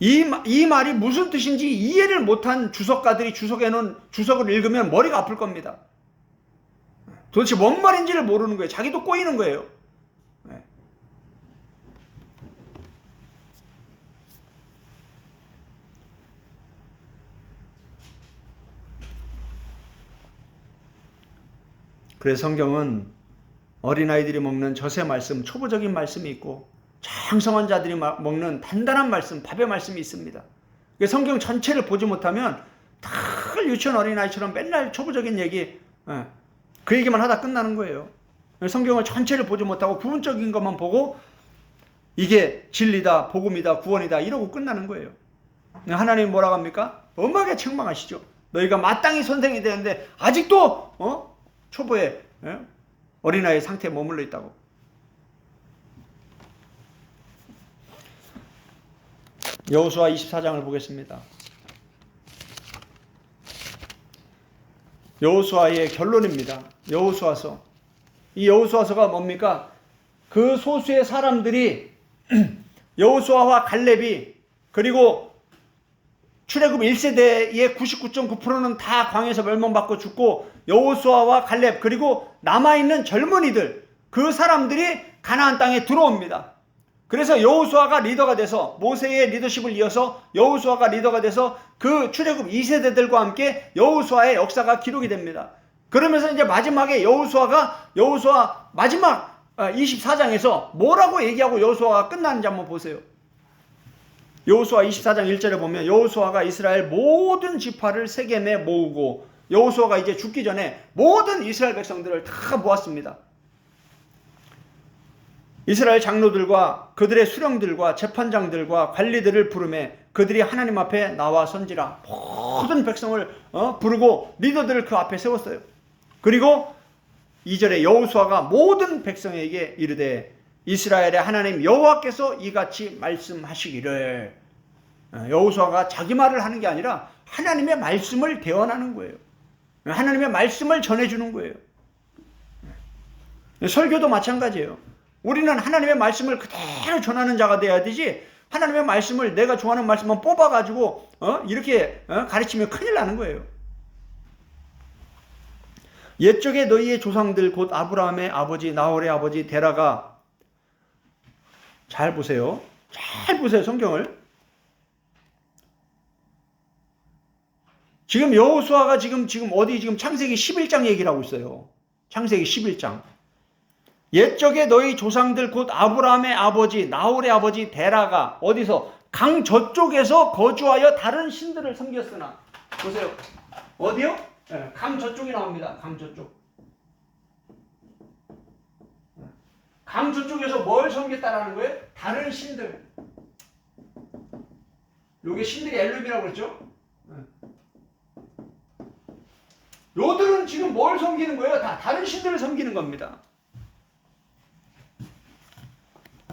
이 말이 무슨 뜻인지 이해를 못한 주석가들이 주석을 읽으면 머리가 아플 겁니다. 도대체 뭔 말인지를 모르는 거예요. 자기도 꼬이는 거예요. 그래서 성경은 어린아이들이 먹는 젖의 말씀, 초보적인 말씀이 있고 장성한 자들이 먹는 단단한 말씀, 밥의 말씀이 있습니다. 성경 전체를 보지 못하면 늘 유치원 어린아이처럼 맨날 초보적인 얘기, 그 얘기만 하다 끝나는 거예요. 성경을 전체를 보지 못하고 부분적인 것만 보고 이게 진리다, 복음이다, 구원이다 이러고 끝나는 거예요. 하나님이 뭐라고 합니까? 엄하게 책망하시죠. 너희가 마땅히 선생이 되는데 아직도 초보의 어린아이 상태에 머물러 있다고. 여호수아 24장을 보겠습니다. 여호수아의 결론입니다. 여호수아서. 이 여호수아서가 뭡니까? 그 소수의 사람들이 여호수아와 갈렙이 그리고 출애굽 1세대의 99.9%는 다 광야에서 멸망받고 죽고 여호수아와 갈렙 그리고 남아있는 젊은이들 그 사람들이 가나안 땅에 들어옵니다. 그래서 여호수아가 리더가 돼서 모세의 리더십을 이어서 여호수아가 리더가 돼서 그 출애굽 2세대들과 함께 여호수아의 역사가 기록이 됩니다. 그러면서 이제 마지막에 여호수아 마지막 24장에서 뭐라고 얘기하고 여호수아가 끝나는지 한번 보세요. 여호수아 24장 1절에 보면 여호수아가 이스라엘 모든 지파를 세겜에 모으고 여호수아가 이제 죽기 전에 모든 이스라엘 백성들을 다 모았습니다. 이스라엘 장로들과 그들의 수령들과 재판장들과 관리들을 부르매 그들이 하나님 앞에 나와 선지라. 모든 백성을 부르고 리더들을 그 앞에 세웠어요. 그리고 2절에 여호수아가 모든 백성에게 이르되 이스라엘의 하나님 여호와께서 이같이 말씀하시기를. 여호수아가 자기 말을 하는 게 아니라 하나님의 말씀을 대언하는 거예요. 하나님의 말씀을 전해주는 거예요. 설교도 마찬가지예요. 우리는 하나님의 말씀을 그대로 전하는 자가 돼야 되지, 하나님의 말씀을 내가 좋아하는 말씀만 뽑아가지고 이렇게 가르치면 큰일 나는 거예요. 옛적에 너희의 조상들 곧 아브라함의 아버지 나홀의 아버지 데라가, 잘 보세요. 잘 보세요, 성경을. 지금 여호수아가 지금 창세기 11장 얘기를 하고 있어요. 창세기 11장. 옛적에 너희 조상들 곧 아브라함의 아버지 나홀의 아버지 데라가 어디서 강 저쪽에서 거주하여 다른 신들을 섬겼으나. 보세요. 어디요? 네, 강 저쪽이 나옵니다. 강 저쪽. 강 저쪽에서 뭘 섬겼다라는 거예요? 다른 신들. 요게 신들이 엘룸이라고 그랬죠? 요들은 지금 뭘 섬기는 거예요? 다 다른 신들을 섬기는 겁니다.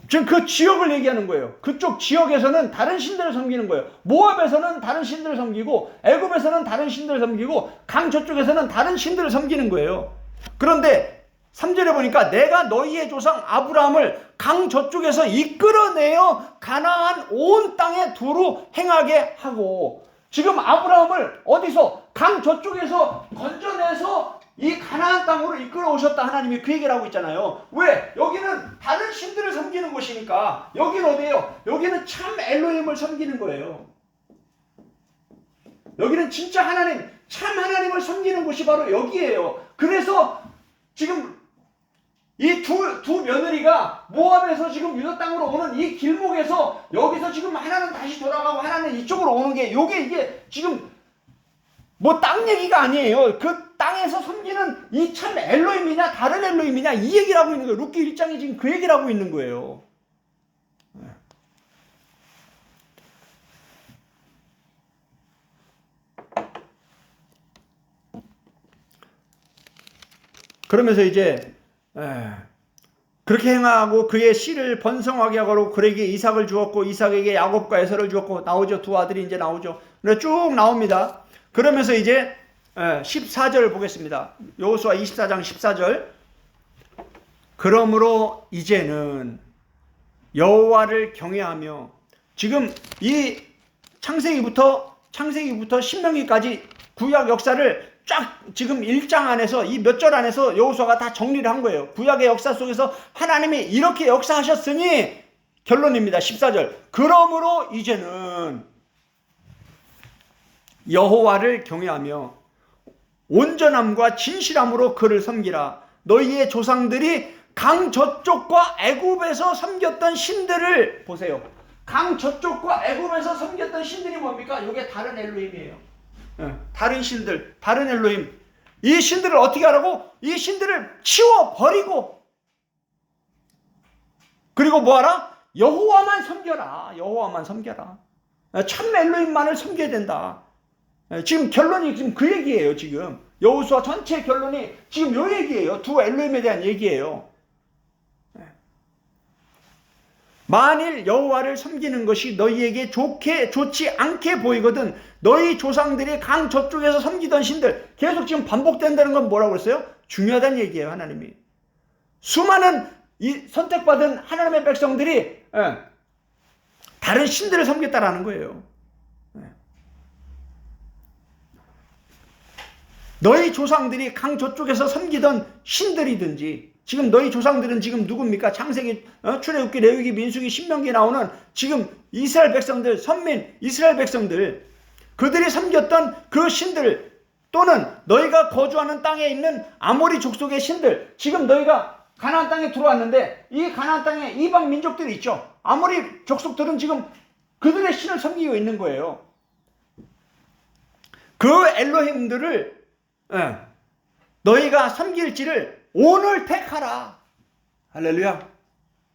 지금 그 지역을 얘기하는 거예요. 그쪽 지역에서는 다른 신들을 섬기는 거예요. 모압에서는 다른 신들을 섬기고 애굽에서는 다른 신들을 섬기고 강 저쪽에서는 다른 신들을 섬기는 거예요. 그런데 3절에 보니까 내가 너희의 조상 아브라함을 강 저쪽에서 이끌어내어 가나안 온 땅에 두루 행하게 하고, 지금 아브라함을 어디서 강 저쪽에서 건져내서 이 가나안 땅으로 이끌어 오셨다 하나님이 그 얘기를 하고 있잖아요. 왜? 여기는 다른 신들을 섬기는 곳이니까. 여기는 어디예요? 여기는 참 엘로힘을 섬기는 거예요. 여기는 진짜 하나님, 참 하나님을 섬기는 곳이 바로 여기예요. 그래서 지금 이 두 며느리가 모압에서 지금 유다 땅으로 오는 이 길목에서 여기서 지금 하나는 다시 돌아가고 하나는 이쪽으로 오는 게 이게 지금 뭐 땅 얘기가 아니에요. 그 땅에서 섬기는 이 참 엘로힘이냐 다른 엘로힘이냐 이 얘기를 하고 있는 거예요. 룻기 1장이 지금 그 얘기를 하고 있는 거예요. 그러면서 이제 그렇게 행하고 그의 씨를 번성하게 하고 그에게 이삭을 주었고 이삭에게 야곱과 에서를 주었고, 나오죠. 두 아들이 이제 나오죠. 쭉 나옵니다. 그러면서 이제 14절 보겠습니다. 여호수아 24장 14절. 그러므로 이제는 여호와를 경외하며, 지금 이 창세기부터 신명기까지 구약 역사를 쫙 지금 1장 안에서 이 몇 절 안에서 여호수아가 다 정리를 한 거예요. 구약의 역사 속에서 하나님이 이렇게 역사하셨으니, 결론입니다. 14절. 그러므로 이제는 여호와를 경외하며 온전함과 진실함으로 그를 섬기라. 너희의 조상들이 강 저쪽과 애굽에서 섬겼던 신들을 보세요. 강 저쪽과 애굽에서 섬겼던 신들이 뭡니까? 이게 다른 엘로힘이에요. 다른 신들, 다른 엘로힘. 이 신들을 어떻게 하라고? 이 신들을 치워버리고, 그리고 뭐하라? 여호와만 섬겨라. 여호와만 섬겨라. 참 엘로힘만을 섬겨야 된다. 지금 결론이 지금 그 얘기예요. 지금 여호수아 전체 결론이 지금 요 얘기예요. 두 엘로힘에 대한 얘기예요. 만일 여호와를 섬기는 것이 너희에게 좋지 않게 보이거든 너희 조상들이 강 저쪽에서 섬기던 신들, 계속 지금 반복된다는 건 뭐라고 그랬어요? 중요하다는 얘기예요. 하나님이 수많은 이 선택받은 하나님의 백성들이 다른 신들을 섬겼다라는 거예요. 너희 조상들이 강 저쪽에서 섬기던 신들이든지, 지금 너희 조상들은 지금 누굽니까? 창세기, 출애굽기, 레위기, 민수기, 신명기 나오는 지금 이스라엘 백성들, 선민 이스라엘 백성들, 그들이 섬겼던 그 신들, 또는 너희가 거주하는 땅에 있는 아모리 족속의 신들, 지금 너희가 가나안 땅에 들어왔는데 이 가나안 땅에 이방 민족들이 있죠. 아모리 족속들은 지금 그들의 신을 섬기고 있는 거예요. 그 엘로힘들을 너희가 섬길지를 오늘 택하라. 할렐루야.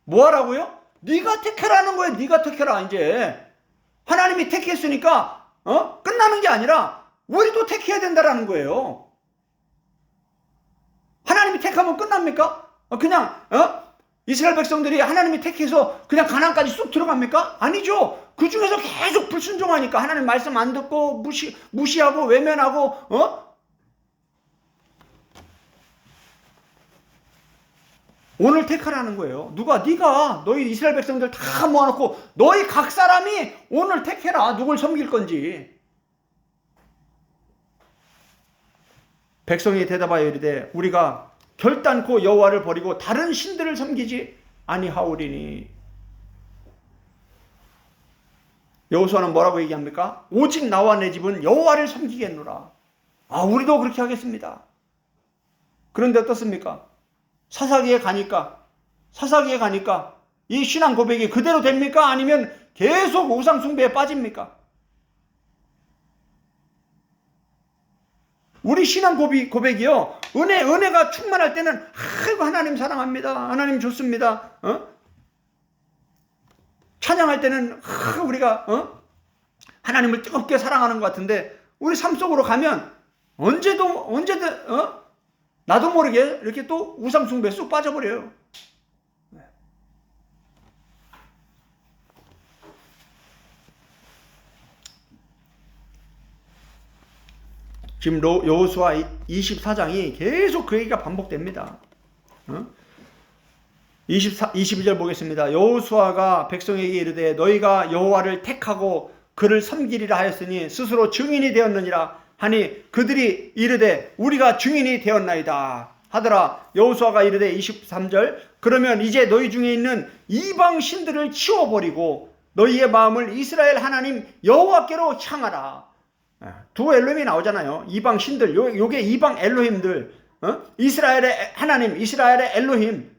뭐 하라고요? 네가 택하라는 거예요. 네가 택해라. 이제 하나님이 택했으니까 끝나는 게 아니라 우리도 택해야 된다라는 거예요. 하나님이 택하면 끝납니까? 그냥 이스라엘 백성들이 하나님이 택해서 그냥 가나안까지 쑥 들어갑니까? 아니죠. 그 중에서 계속 불순종하니까, 하나님 말씀 안 듣고 무시하고 외면하고 오늘 택하라는 거예요. 네가 너희 이스라엘 백성들 다 모아놓고 너희 각 사람이 오늘 택해라. 누굴 섬길 건지. 백성이 대답하여 이르되 우리가 결단코 여호와를 버리고 다른 신들을 섬기지 아니하오리니. 여호수아는 뭐라고 얘기합니까? 오직 나와 내 집은 여호와를 섬기겠노라. 우리도 그렇게 하겠습니다. 그런데 어떻습니까? 사사기에 가니까 이 신앙 고백이 그대로 됩니까? 아니면 계속 우상 숭배에 빠집니까? 우리 신앙 고백이요. 은혜가 충만할 때는 아이고 하나님 사랑합니다. 하나님 좋습니다. 찬양할 때는 우리가 하나님을 뜨겁게 사랑하는 것 같은데 우리 삶 속으로 가면 언제든 나도 모르게 이렇게 또 우상 숭배에 쑥 빠져버려요. 지금 여호수아 24장이 계속 그 얘기가 반복됩니다. 22절 보겠습니다. 여호수아가 백성에게 이르되 너희가 여호와를 택하고 그를 섬기리라 하였으니 스스로 증인이 되었느니라 하니 그들이 이르되 우리가 증인이 되었나이다 하더라. 여호수아가 이르되 23절 그러면 이제 너희 중에 있는 이방 신들을 치워버리고 너희의 마음을 이스라엘 하나님 여호와께로 향하라. 두 엘로힘이 나오잖아요. 이방 신들, 요게 이방 엘로힘들, 이스라엘의 하나님, 이스라엘의 엘로힘,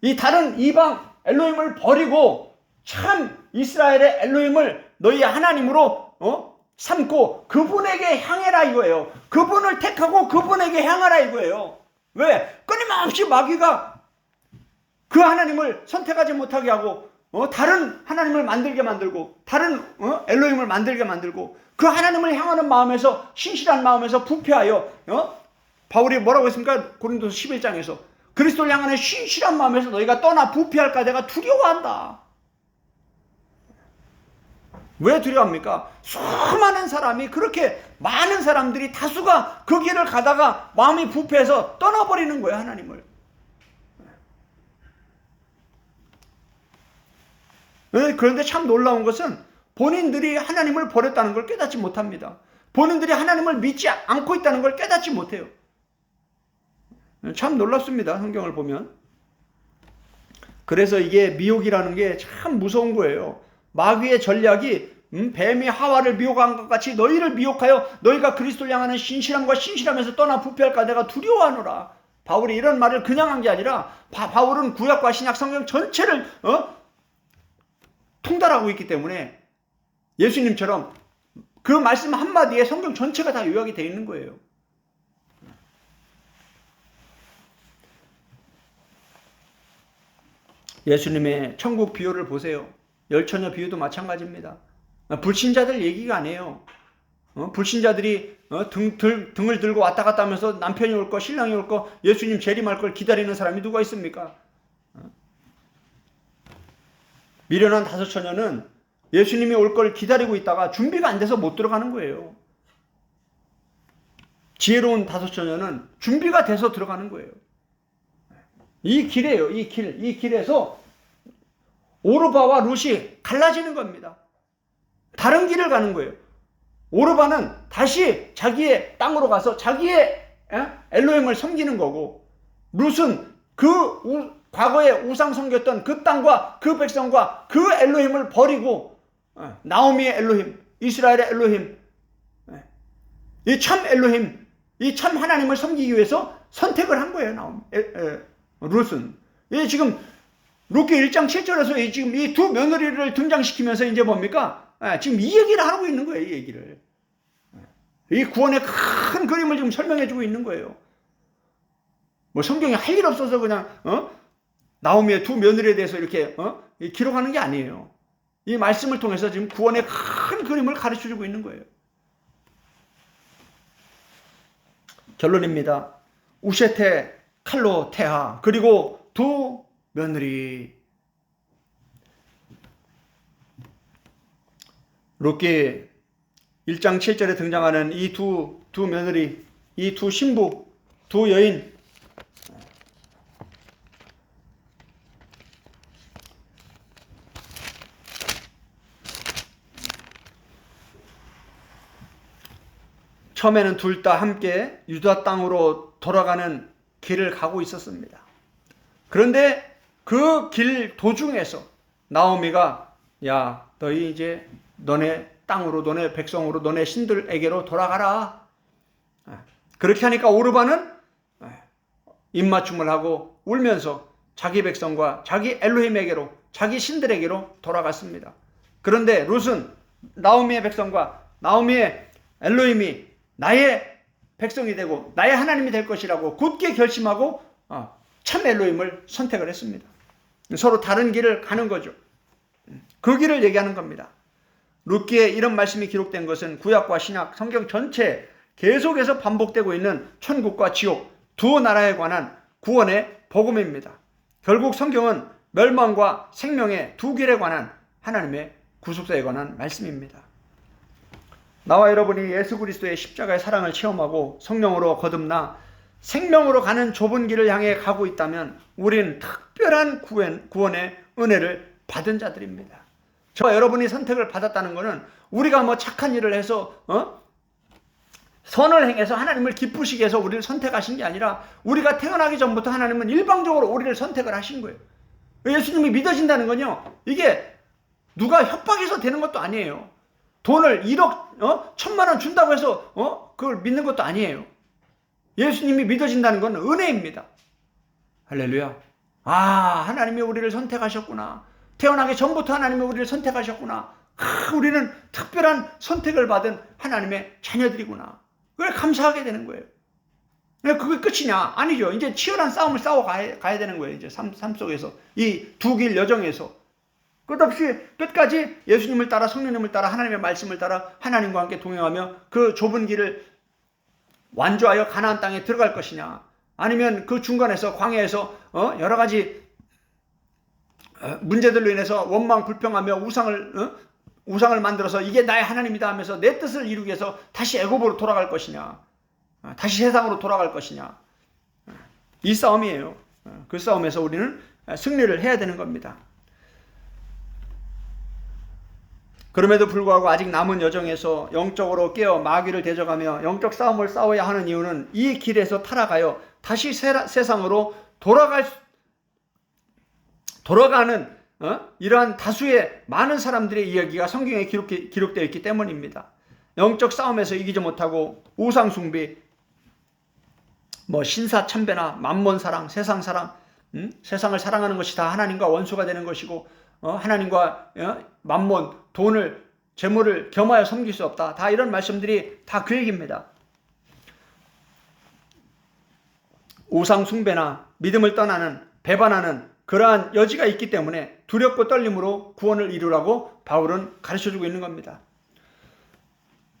이 다른 이방 엘로힘을 버리고 참 이스라엘의 엘로힘을 너희 하나님으로 삼고 그분에게 향해라 이거예요. 그분을 택하고 그분에게 향하라 이거예요. 왜? 끊임없이 마귀가 그 하나님을 선택하지 못하게 하고 다른 하나님을 만들게 만들고 다른 엘로힘을 만들게 만들고 그 하나님을 향하는 마음에서 신실한 마음에서 부패하여 바울이 뭐라고 했습니까? 고린도서 11장에서 그리스도를 향하는 신실한 마음에서 너희가 떠나 부패할까 내가 두려워한다. 왜 두려워합니까? 수많은 사람이 그렇게 많은 사람들이 다수가 그 길을 가다가 마음이 부패해서 떠나버리는 거예요. 하나님을. 그런데 참 놀라운 것은 본인들이 하나님을 버렸다는 걸 깨닫지 못합니다. 본인들이 하나님을 믿지 않고 있다는 걸 깨닫지 못해요. 참 놀랍습니다. 성경을 보면. 그래서 이게 미혹이라는 게 참 무서운 거예요. 마귀의 전략이 뱀이 하와를 미혹한 것 같이 너희를 미혹하여 너희가 그리스도를 향하는 신실함과 신실함에서 떠나 부패할까 내가 두려워하노라. 바울이 이런 말을 그냥 한 게 아니라 바울은 구약과 신약 성경 전체를 통달하고 있기 때문에 예수님처럼 그 말씀 한마디에 성경 전체가 다 요약이 되어 있는 거예요. 예수님의 천국 비유를 보세요. 열처녀 비유도 마찬가지입니다. 불신자들 얘기가 아니에요. 불신자들이 등을 들고 왔다 갔다 하면서 남편이 올 거 신랑이 올 거 예수님 재림할 걸 기다리는 사람이 누가 있습니까? 미련한 다섯 처녀는 예수님이 올 걸 기다리고 있다가 준비가 안 돼서 못 들어가는 거예요. 지혜로운 다섯 처녀는 준비가 돼서 들어가는 거예요. 이 길이에요. 이 길에서 오르바와 룻이 갈라지는 겁니다. 다른 길을 가는 거예요. 오르바는 다시 자기의 땅으로 가서 자기의 엘로힘을 섬기는 거고 룻은 과거에 우상 섬겼던 그 땅과 그 백성과 그 엘로힘을 버리고 나오미의 엘로힘, 이스라엘의 엘로힘, 이 참 엘로힘, 이 참 하나님을 섬기기 위해서 선택을 한 거예요. 룻은. 지금 룻기 1장 7절에서 지금 이 두 며느리를 등장시키면서 이제 뭡니까? 지금 이 얘기를 하고 있는 거예요. 이 얘기를. 이 구원의 큰 그림을 지금 설명해 주고 있는 거예요. 뭐 성경에 할 일 없어서 그냥 나오미의 두 며느리에 대해서 이렇게 기록하는 게 아니에요. 이 말씀을 통해서 지금 구원의 큰 그림을 가르쳐 주고 있는 거예요. 결론입니다. 우셰테, 칼로, 테하 그리고 두 며느리. 룻기 1장 7절에 등장하는 이 두 며느리, 이 두 신부, 두 여인. 처음에는 둘 다 함께 유다 땅으로 돌아가는 길을 가고 있었습니다. 그런데 그 길 도중에서 나오미가 야, 너희 이제 너네 땅으로, 너네 백성으로, 너네 신들에게로 돌아가라. 그렇게 하니까 오르바는 입맞춤을 하고 울면서 자기 백성과 자기 엘로힘에게로, 자기 신들에게로 돌아갔습니다. 그런데 룻은 나오미의 백성과 나오미의 엘로힘이 나의 백성이 되고 나의 하나님이 될 것이라고 굳게 결심하고 참 엘로힘을 선택을 했습니다. 서로 다른 길을 가는 거죠. 그 길을 얘기하는 겁니다. 룻기에 이런 말씀이 기록된 것은 구약과 신약, 성경 전체에 계속해서 반복되고 있는 천국과 지옥 두 나라에 관한 구원의 복음입니다. 결국 성경은 멸망과 생명의 두 길에 관한 하나님의 구속사에 관한 말씀입니다. 나와 여러분이 예수 그리스도의 십자가의 사랑을 체험하고 성령으로 거듭나 생명으로 가는 좁은 길을 향해 가고 있다면 우린 특별한 구원의 은혜를 받은 자들입니다. 저와 여러분이 선택을 받았다는 것은 우리가 뭐 착한 일을 해서 선을 행해서 하나님을 기쁘시게 해서 우리를 선택하신 게 아니라 우리가 태어나기 전부터 하나님은 일방적으로 우리를 선택을 하신 거예요. 예수님이 믿어진다는 건요, 이게 누가 협박해서 되는 것도 아니에요. 돈을 1억 1,000만 원 준다고 해서 그걸 믿는 것도 아니에요. 예수님이 믿어진다는 건 은혜입니다. 할렐루야. 하나님이 우리를 선택하셨구나. 태어나기 전부터 하나님이 우리를 선택하셨구나. 우리는 특별한 선택을 받은 하나님의 자녀들이구나. 그걸 감사하게 되는 거예요. 그게 끝이냐? 아니죠. 이제 치열한 싸움을 싸워가야 되는 거예요. 이제 삶 속에서. 이 두 길 여정에서. 끝없이 끝까지 예수님을 따라 성령님을 따라 하나님의 말씀을 따라 하나님과 함께 동행하며 그 좁은 길을 완주하여 가나안 땅에 들어갈 것이냐? 아니면 그 중간에서 광야에서 여러 가지 문제들로 인해서 원망 불평하며 우상을 만들어서 이게 나의 하나님이다 하면서 내 뜻을 이루기 위해서 다시 애굽으로 돌아갈 것이냐, 다시 세상으로 돌아갈 것이냐, 이 싸움이에요. 그 싸움에서 우리는 승리를 해야 되는 겁니다. 그럼에도 불구하고 아직 남은 여정에서 영적으로 깨어 마귀를 대적하며 영적 싸움을 싸워야 하는 이유는 이 길에서 타락하여 다시 세상으로 돌아가는 이러한 다수의 많은 사람들의 이야기가 성경에 기록되어 있기 때문입니다. 영적 싸움에서 이기지 못하고 우상 숭배, 신사참배나 만몬 사랑, 세상 사랑, 세상을 사랑하는 것이 다 하나님과 원수가 되는 것이고 하나님과 만몬, 돈을, 재물을 겸하여 섬길 수 없다. 다 이런 말씀들이 다 그 얘기입니다. 우상 숭배나 믿음을 떠나는, 배반하는 그러한 여지가 있기 때문에 두렵고 떨림으로 구원을 이루라고 바울은 가르쳐주고 있는 겁니다.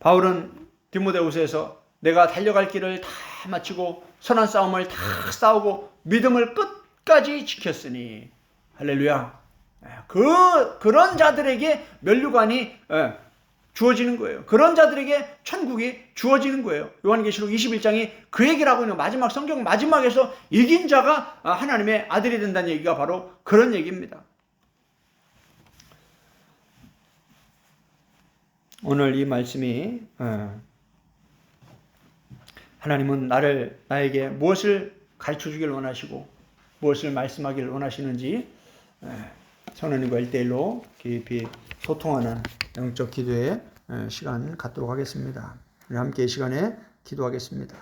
바울은 디모데후서에서 내가 달려갈 길을 다 마치고 선한 싸움을 다 싸우고 믿음을 끝까지 지켰으니 할렐루야. 그런 자들에게 면류관이 주어지는 거예요. 그런 자들에게 천국이 주어지는 거예요. 요한계시록 21장이 그 얘기를 하고 있는 마지막 성경 마지막에서 이긴 자가 하나님의 아들이 된다는 얘기가 바로 그런 얘기입니다. 오늘 이 말씀이 하나님은 나에게 무엇을 가르쳐 주길 원하시고 무엇을 말씀하길 원하시는지 성령님과 1대1로 깊이 소통하는 영적 기도의 시간 갖도록 하겠습니다. 우리 함께 이 시간에 기도하겠습니다.